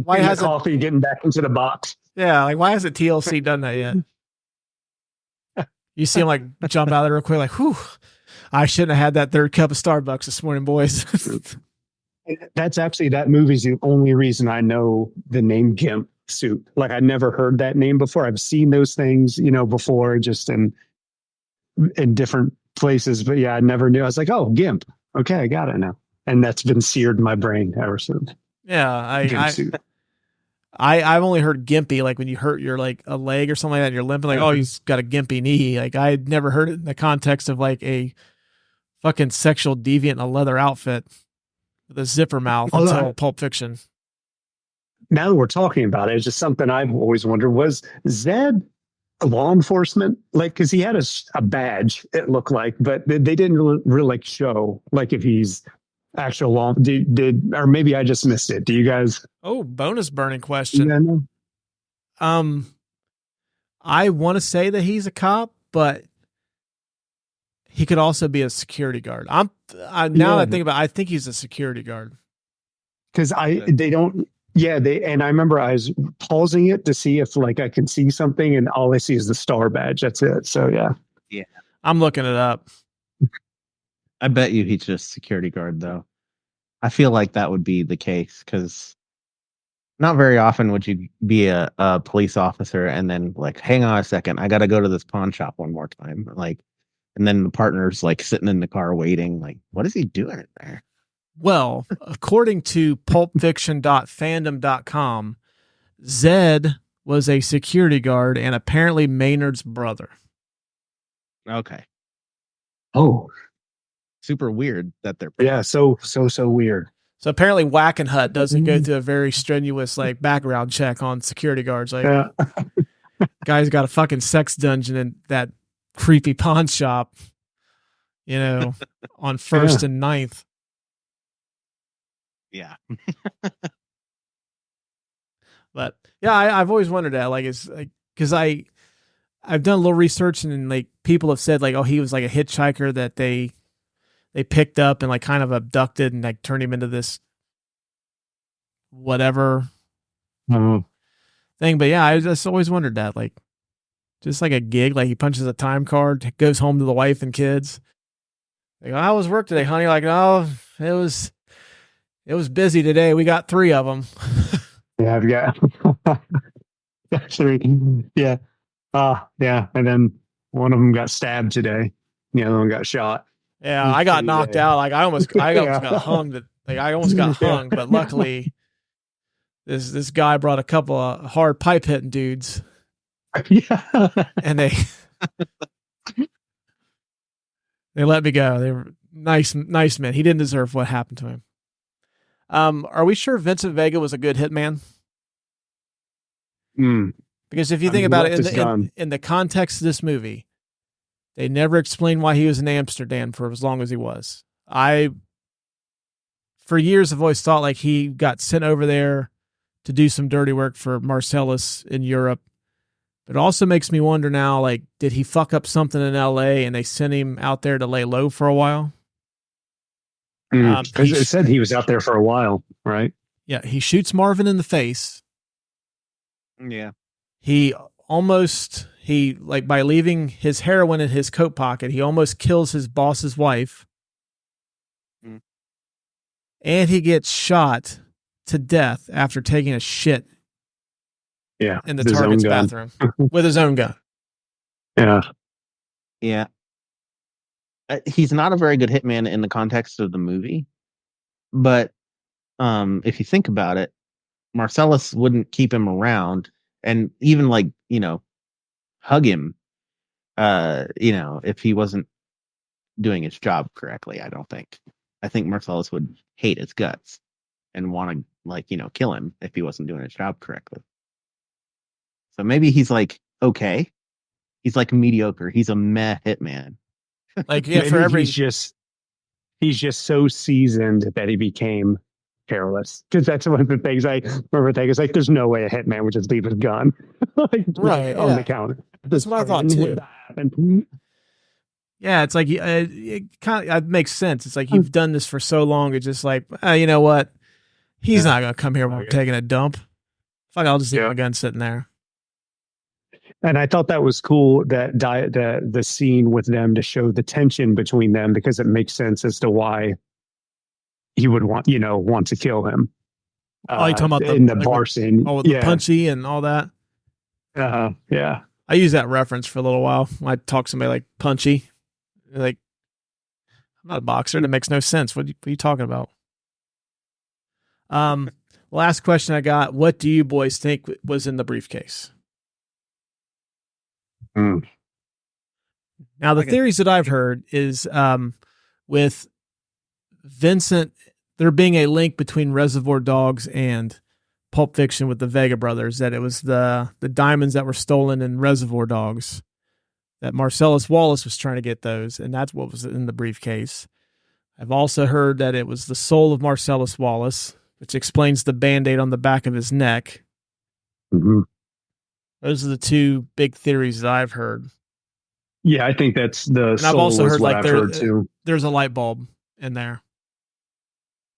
Why has coffee getting back into the box? Yeah, like why hasn't TLC done that yet? You see him like jump out of there real quick, like, whew, I shouldn't have had that third cup of Starbucks this morning, boys. That's actually, that movie's the only reason I know the name Gimp suit. Like I never heard that name before. I've seen those things, before just in different places, but yeah, I never knew. I was like, oh, Gimp. Okay, I got it now. And that's been seared in my brain ever since. Yeah, Gimp suit. I've only heard gimpy, like when you hurt your like a leg or something like that, and you're limping, like, oh, he's got a gimpy knee. Like I'd never heard it in the context of like a fucking sexual deviant in a leather outfit with a zipper mouth until Pulp Fiction. Now that we're talking about it, it's just something I've always wondered, was Zed law enforcement? Like, because he had a badge, it looked like, but they didn't really like show like if he's actual law. Did or maybe I just missed it. Do you guys? Oh, bonus burning question. Yeah, no. I want to say that he's a cop, but he could also be a security guard. Now that I think about it, I think he's a security guard. Because they don't. Yeah, and I remember I was pausing it to see if like I can see something, and all I see is the star badge. That's it. So yeah. I'm looking it up. I bet you he's just security guard though. I feel like that would be the case because not very often would you be a police officer and then like, hang on a second, I got to go to this pawn shop one more time. Like, and then the partner's like sitting in the car waiting. Like, what is he doing in there? Well, according to pulpfiction.fandom.com, Zed was a security guard and apparently Maynard's brother. Okay. Oh, super weird that they're so weird. So apparently Wackenhut doesn't go through a very strenuous like background check on security guards. Like, guy's got a fucking sex dungeon in that creepy pawn shop, on 1st and 9th. Yeah. But yeah, I've always wondered that, like, it's like, because I've done a little research and like people have said like, oh, he was like a hitchhiker that they picked up and like kind of abducted and like turned him into this whatever thing. But yeah, I just always wondered that, like, just like a gig, like he punches a time card, goes home to the wife and kids. Like, oh, how was work today, honey? Like, oh, it was busy today. We got 3 of them. Yeah, I've got 3. Yeah. Yeah. And then one of them got stabbed today. The other one got shot. Yeah, I got knocked out. Like I almost got hung. I almost got hung, but luckily this guy brought a couple of hard pipe hitting dudes. Yeah. And they let me go. They were nice men. He didn't deserve what happened to him. Are we sure Vincent Vega was a good hitman? Because if you think about it in the context of this movie, they never explained why he was in Amsterdam for as long as he was. For years, I've always thought like he got sent over there to do some dirty work for Marcellus in Europe. But it also makes me wonder now, like, did he fuck up something in LA and they sent him out there to lay low for a while? It said he was out there for a while, right? Yeah, he shoots Marvin in the face. Yeah. By leaving his heroin in his coat pocket, he almost kills his boss's wife. And he gets shot to death after taking a shit in the target's bathroom with his own gun. Yeah. Yeah. He's not a very good hitman in the context of the movie. But if you think about it, Marcellus wouldn't keep him around and even like, hug him, if he wasn't doing his job correctly. I think Marcellus would hate his guts and want to kill him if he wasn't doing his job correctly. So maybe he's like, okay. He's like mediocre. He's a meh hitman. Like, yeah, for every, he's just so seasoned that he became careless. Because that's one of the things I remember thinking. It's like, there's no way a hitman would just leave his gun right on the counter. That's what I thought too. Yeah, it's like it kind of makes sense. It's like you've done this for so long. It's just like, you know what? He's not gonna come here while we're taking a dump. Fuck, I'll just leave my gun sitting there. And I thought that was cool, that the scene with them to show the tension between them, because it makes sense as to why he would want to kill him. Oh, you talking about in the like bar scene? Oh, with the punchy and all that. Yeah. I use that reference for a little while when I talk to somebody like punchy. Like, I'm not a boxer. That makes no sense. What are you talking about? Last question I got. What do you boys think was in the briefcase? Now, the theories that I've heard is with Vincent, there being a link between Reservoir Dogs and Pulp Fiction with the Vega brothers, that it was the diamonds that were stolen in Reservoir Dogs, that Marcellus Wallace was trying to get those, and that's what was in the briefcase. I've also heard that it was the soul of Marcellus Wallace, which explains the Band-Aid on the back of his neck. Mm-hmm. Those are the two big theories that I've heard. Yeah, I think that's the. And I've also heard like too. There's a light bulb in there,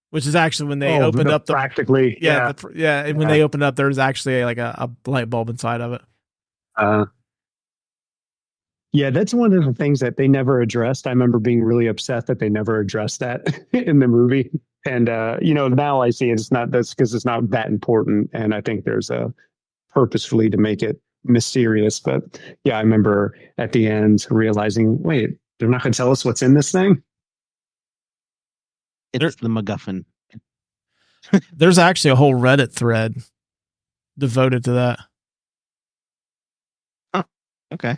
which is actually when they opened up the practically. When they opened up, there's actually like a light bulb inside of it. Yeah, that's one of the things that they never addressed. I remember being really upset that they never addressed that in the movie. And now I see it's not that's because it's not that important. And I think there's a purposefully to make it mysterious. But yeah, I remember at the end realizing, wait, they're not going to tell us what's in this thing. It's the MacGuffin. There's actually a whole Reddit thread devoted to that. Oh, okay.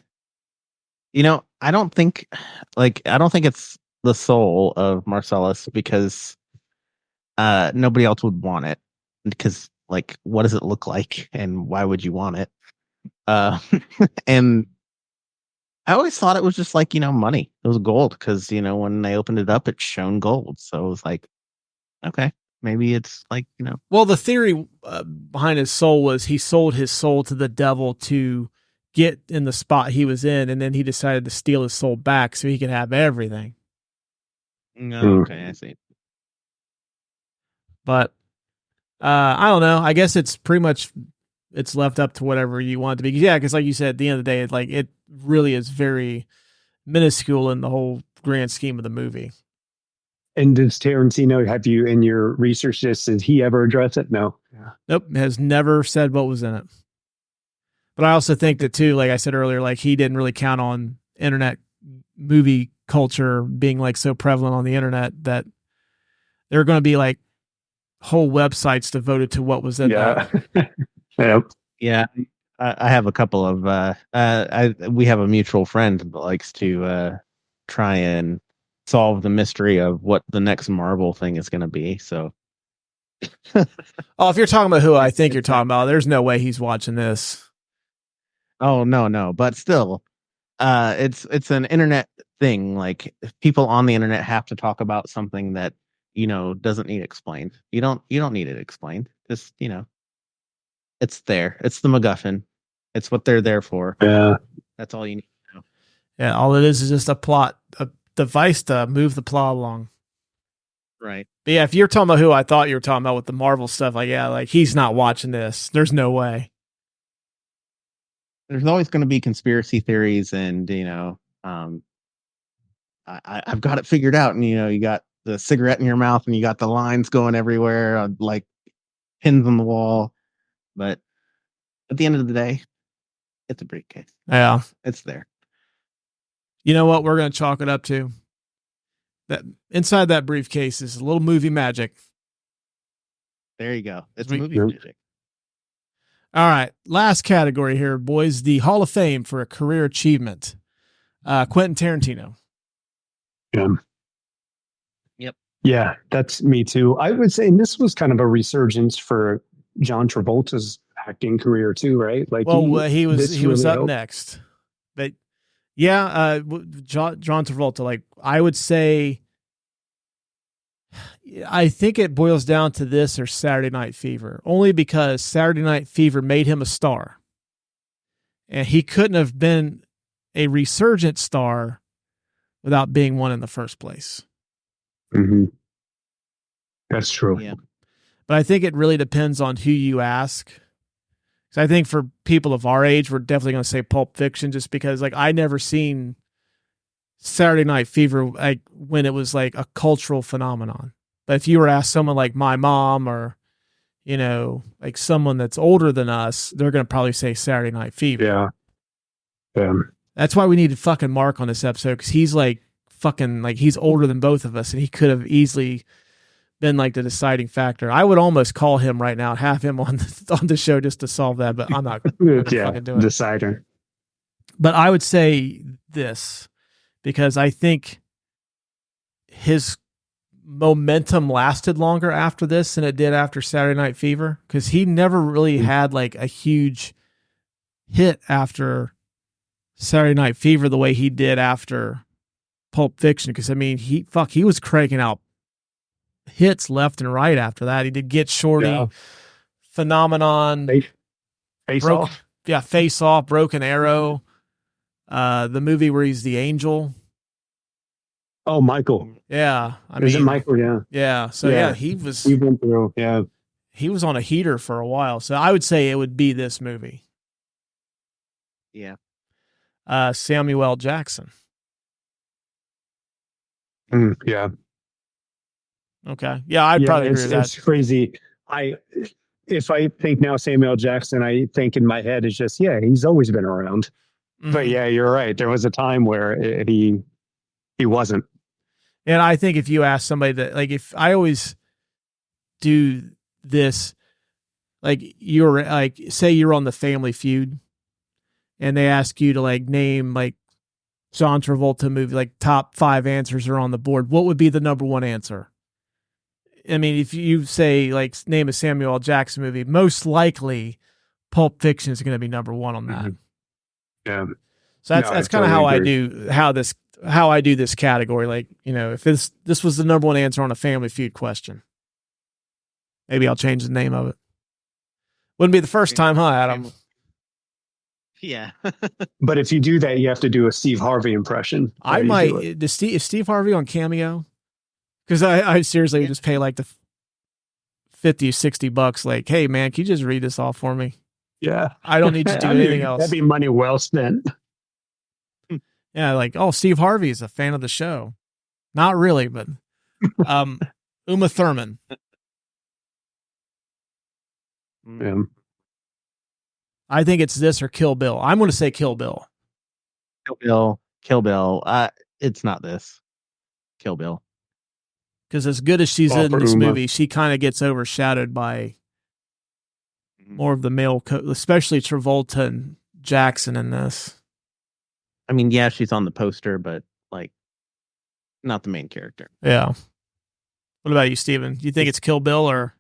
I don't think it's the soul of Marcellus because nobody else would want it. Because, like, what does it look like and why would you want it? And I always thought it was just like, money. It was gold because, when they opened it up, it shone gold. So it was like, okay, maybe it's like, Well, the theory behind his soul was he sold his soul to the devil to get in the spot he was in, and then he decided to steal his soul back so he could have everything. Okay, I see. But I don't know. I guess it's pretty much it's left up to whatever you want it to be. Yeah, because like you said, at the end of the day, it really is very minuscule in the whole grand scheme of the movie. And does Tarantino have you in your research? Did he ever address it? No. Yeah. Nope. Has never said what was in it. But I also think that too, like I said earlier, like he didn't really count on internet movie culture being like so prevalent on the internet that there are going to be like whole websites devoted to what was in that. Yep. Yeah. I have a couple of, we have a mutual friend that likes to try and solve the mystery of what the next Marvel thing is going to be. So. Oh, if you're talking about who I think you're talking about, there's no way he's watching this. Oh, no. But still, it's an internet thing. Like people on the internet have to talk about something that, doesn't need explained. You don't need it explained. Just, it's there. It's the MacGuffin. It's what they're there for. Yeah. That's all you need to know. Yeah. All it is just a device to move the plot along. Right. But yeah, if you're talking about who I thought you were talking about with the Marvel stuff, like he's not watching this. There's no way. There's always going to be conspiracy theories, and I've got it figured out. And you got the cigarette in your mouth, and you got the lines going everywhere, like pins on the wall. But at the end of the day, it's a briefcase. Yeah, it's there. You know what? We're going to chalk it up to that. Inside that briefcase is a little movie magic. There you go. It's movie magic. All right. Last category here, boys. The Hall of Fame for a career achievement. Quentin Tarantino. Yeah. Yep. Yeah, that's me too. I would say this was kind of a resurgence for John Travolta's acting career too, right? Like, he was up next. But yeah, John Travolta, like I would say, I think it boils down to this or Saturday Night Fever, only because Saturday Night Fever made him a star. And he couldn't have been a resurgent star without being one in the first place. Mm-hmm. That's true. Yeah. But I think it really depends on who you ask. Because I think for people of our age, we're definitely going to say Pulp Fiction, just because like I never seen Saturday Night Fever like when it was like a cultural phenomenon. But if you were asked someone like my mom or, you know, like someone that's older than us, they're going to probably say Saturday Night Fever. Yeah. Yeah. That's why we needed fucking Mark on this episode, because he's like fucking like he's older than both of us, and he could have easily been like the deciding factor. I would almost call him right now and have him on the show just to solve that, but I'm not gonna fucking do it. Decider. But I would say this, because I think his momentum lasted longer after this than it did after Saturday Night Fever, because he never really had like a huge hit after Saturday Night Fever the way he did after Pulp Fiction. Because I mean, he was cranking out hits left and right after that. He did Get Shorty, Phenomenon, Face Off. Yeah, Face Off, Broken Arrow, the movie where he's the angel. Oh, Michael. Yeah, Is it Michael? Yeah. Yeah. So yeah, he was. We went through. Yeah. He was on a heater for a while. So I would say it would be this movie. Yeah. Samuel L. Jackson. Yeah. Okay. Yeah, I'd probably agree with that. It's crazy. If I think now Samuel L. Jackson, I think in my head it's just, he's always been around. Mm-hmm. But yeah, you're right. There was a time where he wasn't. And I think if you ask somebody that, like, if I always do this, like you're like, say you're on the Family Feud and they ask you to like name like John Travolta movie, like top 5 answers are on the board, what would be the number one answer? I mean, if you say like name a Samuel L. Jackson movie, most likely Pulp Fiction is going to be number one on that. Yeah. So that's kind of how I do this category. Like, you know, if this was the number one answer on a Family Feud question, maybe I'll change the name of it. Wouldn't be the first time, huh, Adam? Yeah. But if you do that, you have to do a Steve Harvey impression. I might. Is Steve Harvey on Cameo? Because I seriously would just pay like the $50, $60. Like, hey man, can you just read this off for me? Yeah. I don't need to do anything else. That'd be money well spent. Yeah, like, oh, Steve Harvey is a fan of the show. Not really, but Uma Thurman. Yeah. I think it's this or Kill Bill. I'm going to say Kill Bill. Kill Bill. It's not this. Kill Bill. Because as good as she's in this Uma. movie, she kind of gets overshadowed by more of the male, especially Travolta and Jackson in this. I mean, yeah, she's on the poster, but like, not the main character. Yeah. What about you, Steven? Do you think it's Kill Bill or?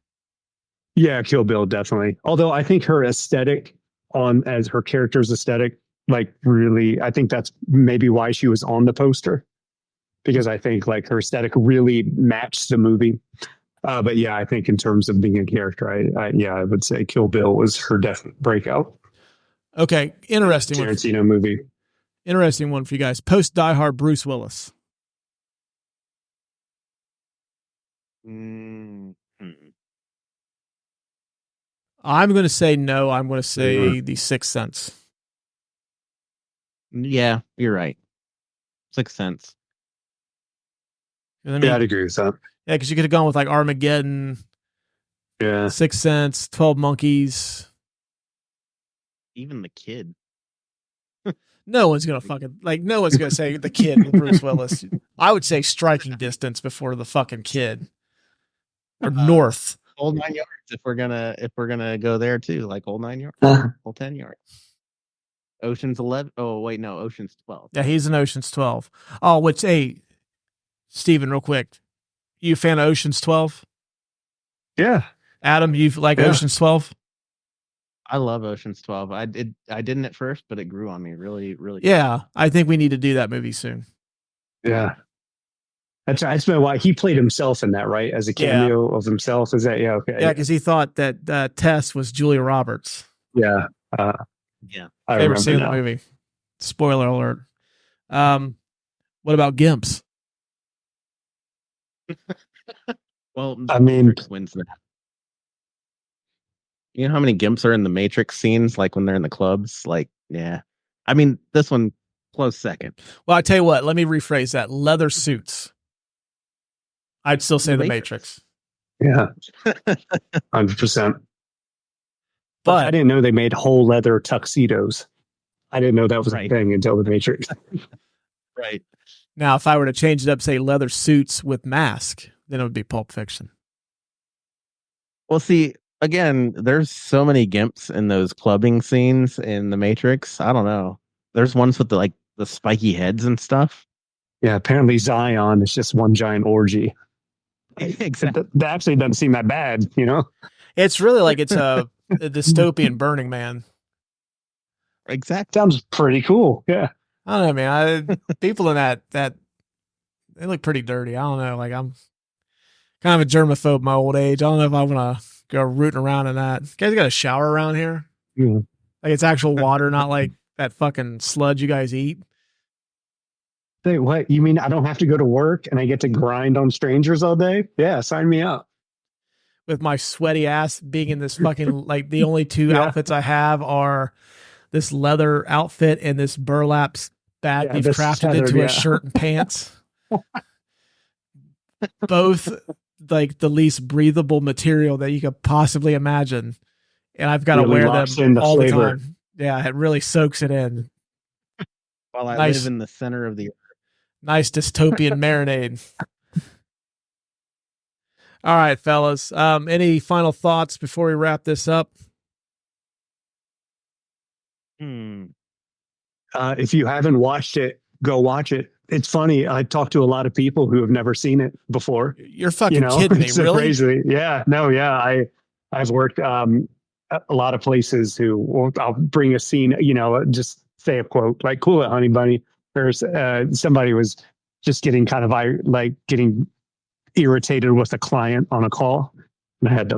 Yeah, Kill Bill, definitely. Although I think her aesthetic as her character's aesthetic, like really, I think that's maybe why she was on the poster. Because I think like her aesthetic really matched the movie. But yeah, I think in terms of being a character, I would say Kill Bill was her definite breakout. Okay, interesting Tarantino movie. Interesting one for you guys. Post Die Hard Bruce Willis. Mm-hmm. I'm going to say no. I'm going to say The Sixth Sense. Yeah, you're right. Sixth Sense. I mean, yeah, I'd agree with that. Yeah, because you could have gone with like Armageddon, Sixth Sense, 12 Monkeys. Even The Kid. No one's going to say The Kid with Bruce Willis. I would say Striking Distance before The fucking Kid. Or North. Whole 9 yards if we're gonna go there too, like whole 9 yards. Whole 10 yards. Ocean's 11. Oh wait, no, Ocean's 12. Yeah, he's in Ocean's 12. Oh, which, hey, Steven, real quick. You a fan of Ocean's 12? Yeah. Adam, you like Ocean's 12? I love Ocean's 12. I didn't at first, but it grew on me really, really. Yeah, I think we need to do that movie soon. Yeah. That's been why he played himself in that, right? As a cameo of himself. Is that, okay. Yeah, because he thought that Tess was Julia Roberts. Yeah. Yeah. Favorite scene in the movie. Spoiler alert. What about Gimps? Well, I mean, wins that. You know how many Gimps are in the Matrix scenes, like when they're in the clubs? Like, yeah. I mean, this one close second. Well, I tell you what, let me rephrase that. Leather suits. I'd still say The The Matrix. Matrix. Yeah, 100%. But I didn't know they made whole leather tuxedos. I didn't know that was a Right. thing until The Matrix. Right. now, if I were to change it up, say leather suits with mask, then it would be Pulp Fiction. Well, see, again, there's so many gimps in those clubbing scenes in The Matrix. I don't know. There's ones with the spiky heads and stuff. Yeah, apparently Zion is just one giant orgy. Exactly. That actually doesn't seem that bad, you know? It's really like it's a dystopian Burning Man. Exactly. Sounds pretty cool. Yeah. I don't know, man. People in that they look pretty dirty. I don't know. Like I'm kind of a germaphobe in my old age. I don't know if I want to go rooting around in that. You guys got a shower around here? Yeah. Like it's actual water, not like that fucking sludge you guys eat. Say, what? You mean I don't have to go to work and I get to grind on strangers all day? Yeah, sign me up. With my sweaty ass being in this fucking like the only two outfits I have are this leather outfit and this burlap bag we've this crafted tethered, into yeah. a shirt and pants. Both like the least breathable material that you could possibly imagine. And I've got to Really wear locks in them the all flavor. the time. Yeah, it really soaks it in. While I Nice. live in the center of the Nice dystopian marinade. All right, fellas. Any final thoughts before we wrap this up? If you haven't watched it, go watch it. It's funny. I talked to a lot of people who have never seen it before. You're fucking kidding me, It's really? crazy. Yeah, no, yeah. I've worked a lot of places who I'll bring a scene, just say a quote like "Cool it, honey bunny." There's somebody was just getting kind of getting irritated with a client on a call, and I had to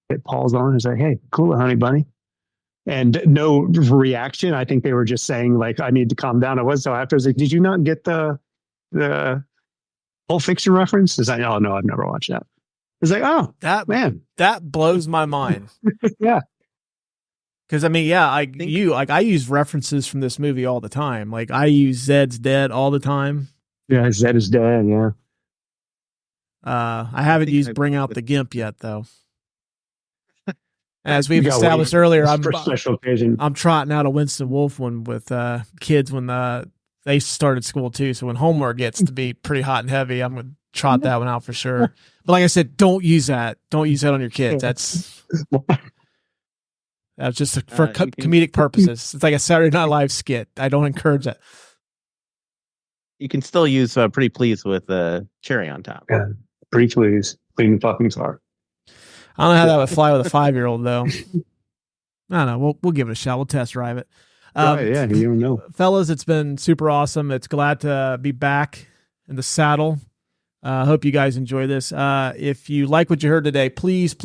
hit pause on and say, "Hey, cool it, honey bunny." And no reaction. I think they were just saying I need to calm down. So after I was like, did you not get the Pulp Fiction reference? It's like, oh no, I've never watched that. It's like, oh, that blows my mind. Yeah. Because I mean, yeah, I use references from this movie all the time. Like I use Zed's Dead all the time. Yeah, Zed is dead. Yeah. I haven't used Bring Out the Gimp yet, though. As we've You gotta established wait earlier, for special occasion. I'm trotting out a Winston Wolfe one with kids when they started school too. So when homework gets to be pretty hot and heavy, I'm gonna trot that one out for sure. But like I said, don't use that. Don't use that on your kids. That's just for comedic purposes. It's like a Saturday Night Live skit. I don't encourage that. You can still use "Pretty Please" with cherry on top. Yeah. Pretty please. Clean fucking car. I don't know how that would fly with a 5-year-old though. I don't know. We'll give it a shot. We'll test drive it. Yeah, you don't know. Fellas, it's been super awesome. It's glad to be back in the saddle. I hope you guys enjoy this. If you like what you heard today, please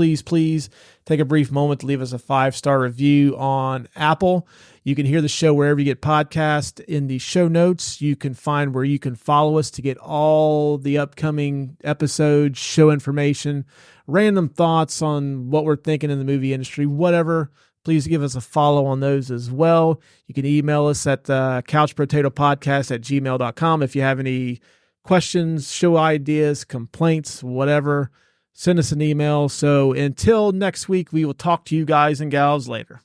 take a brief moment to leave us a 5-star review on Apple. You can hear the show wherever you get podcasts. In the show notes, you can find where you can follow us to get all the upcoming episodes, show information, random thoughts on what we're thinking in the movie industry, whatever. Please give us a follow on those as well. You can email us at couchbrotatopodcast@gmail.com if you have any questions, show ideas, complaints, whatever. Send us an email. So until next week, we will talk to you guys and gals later.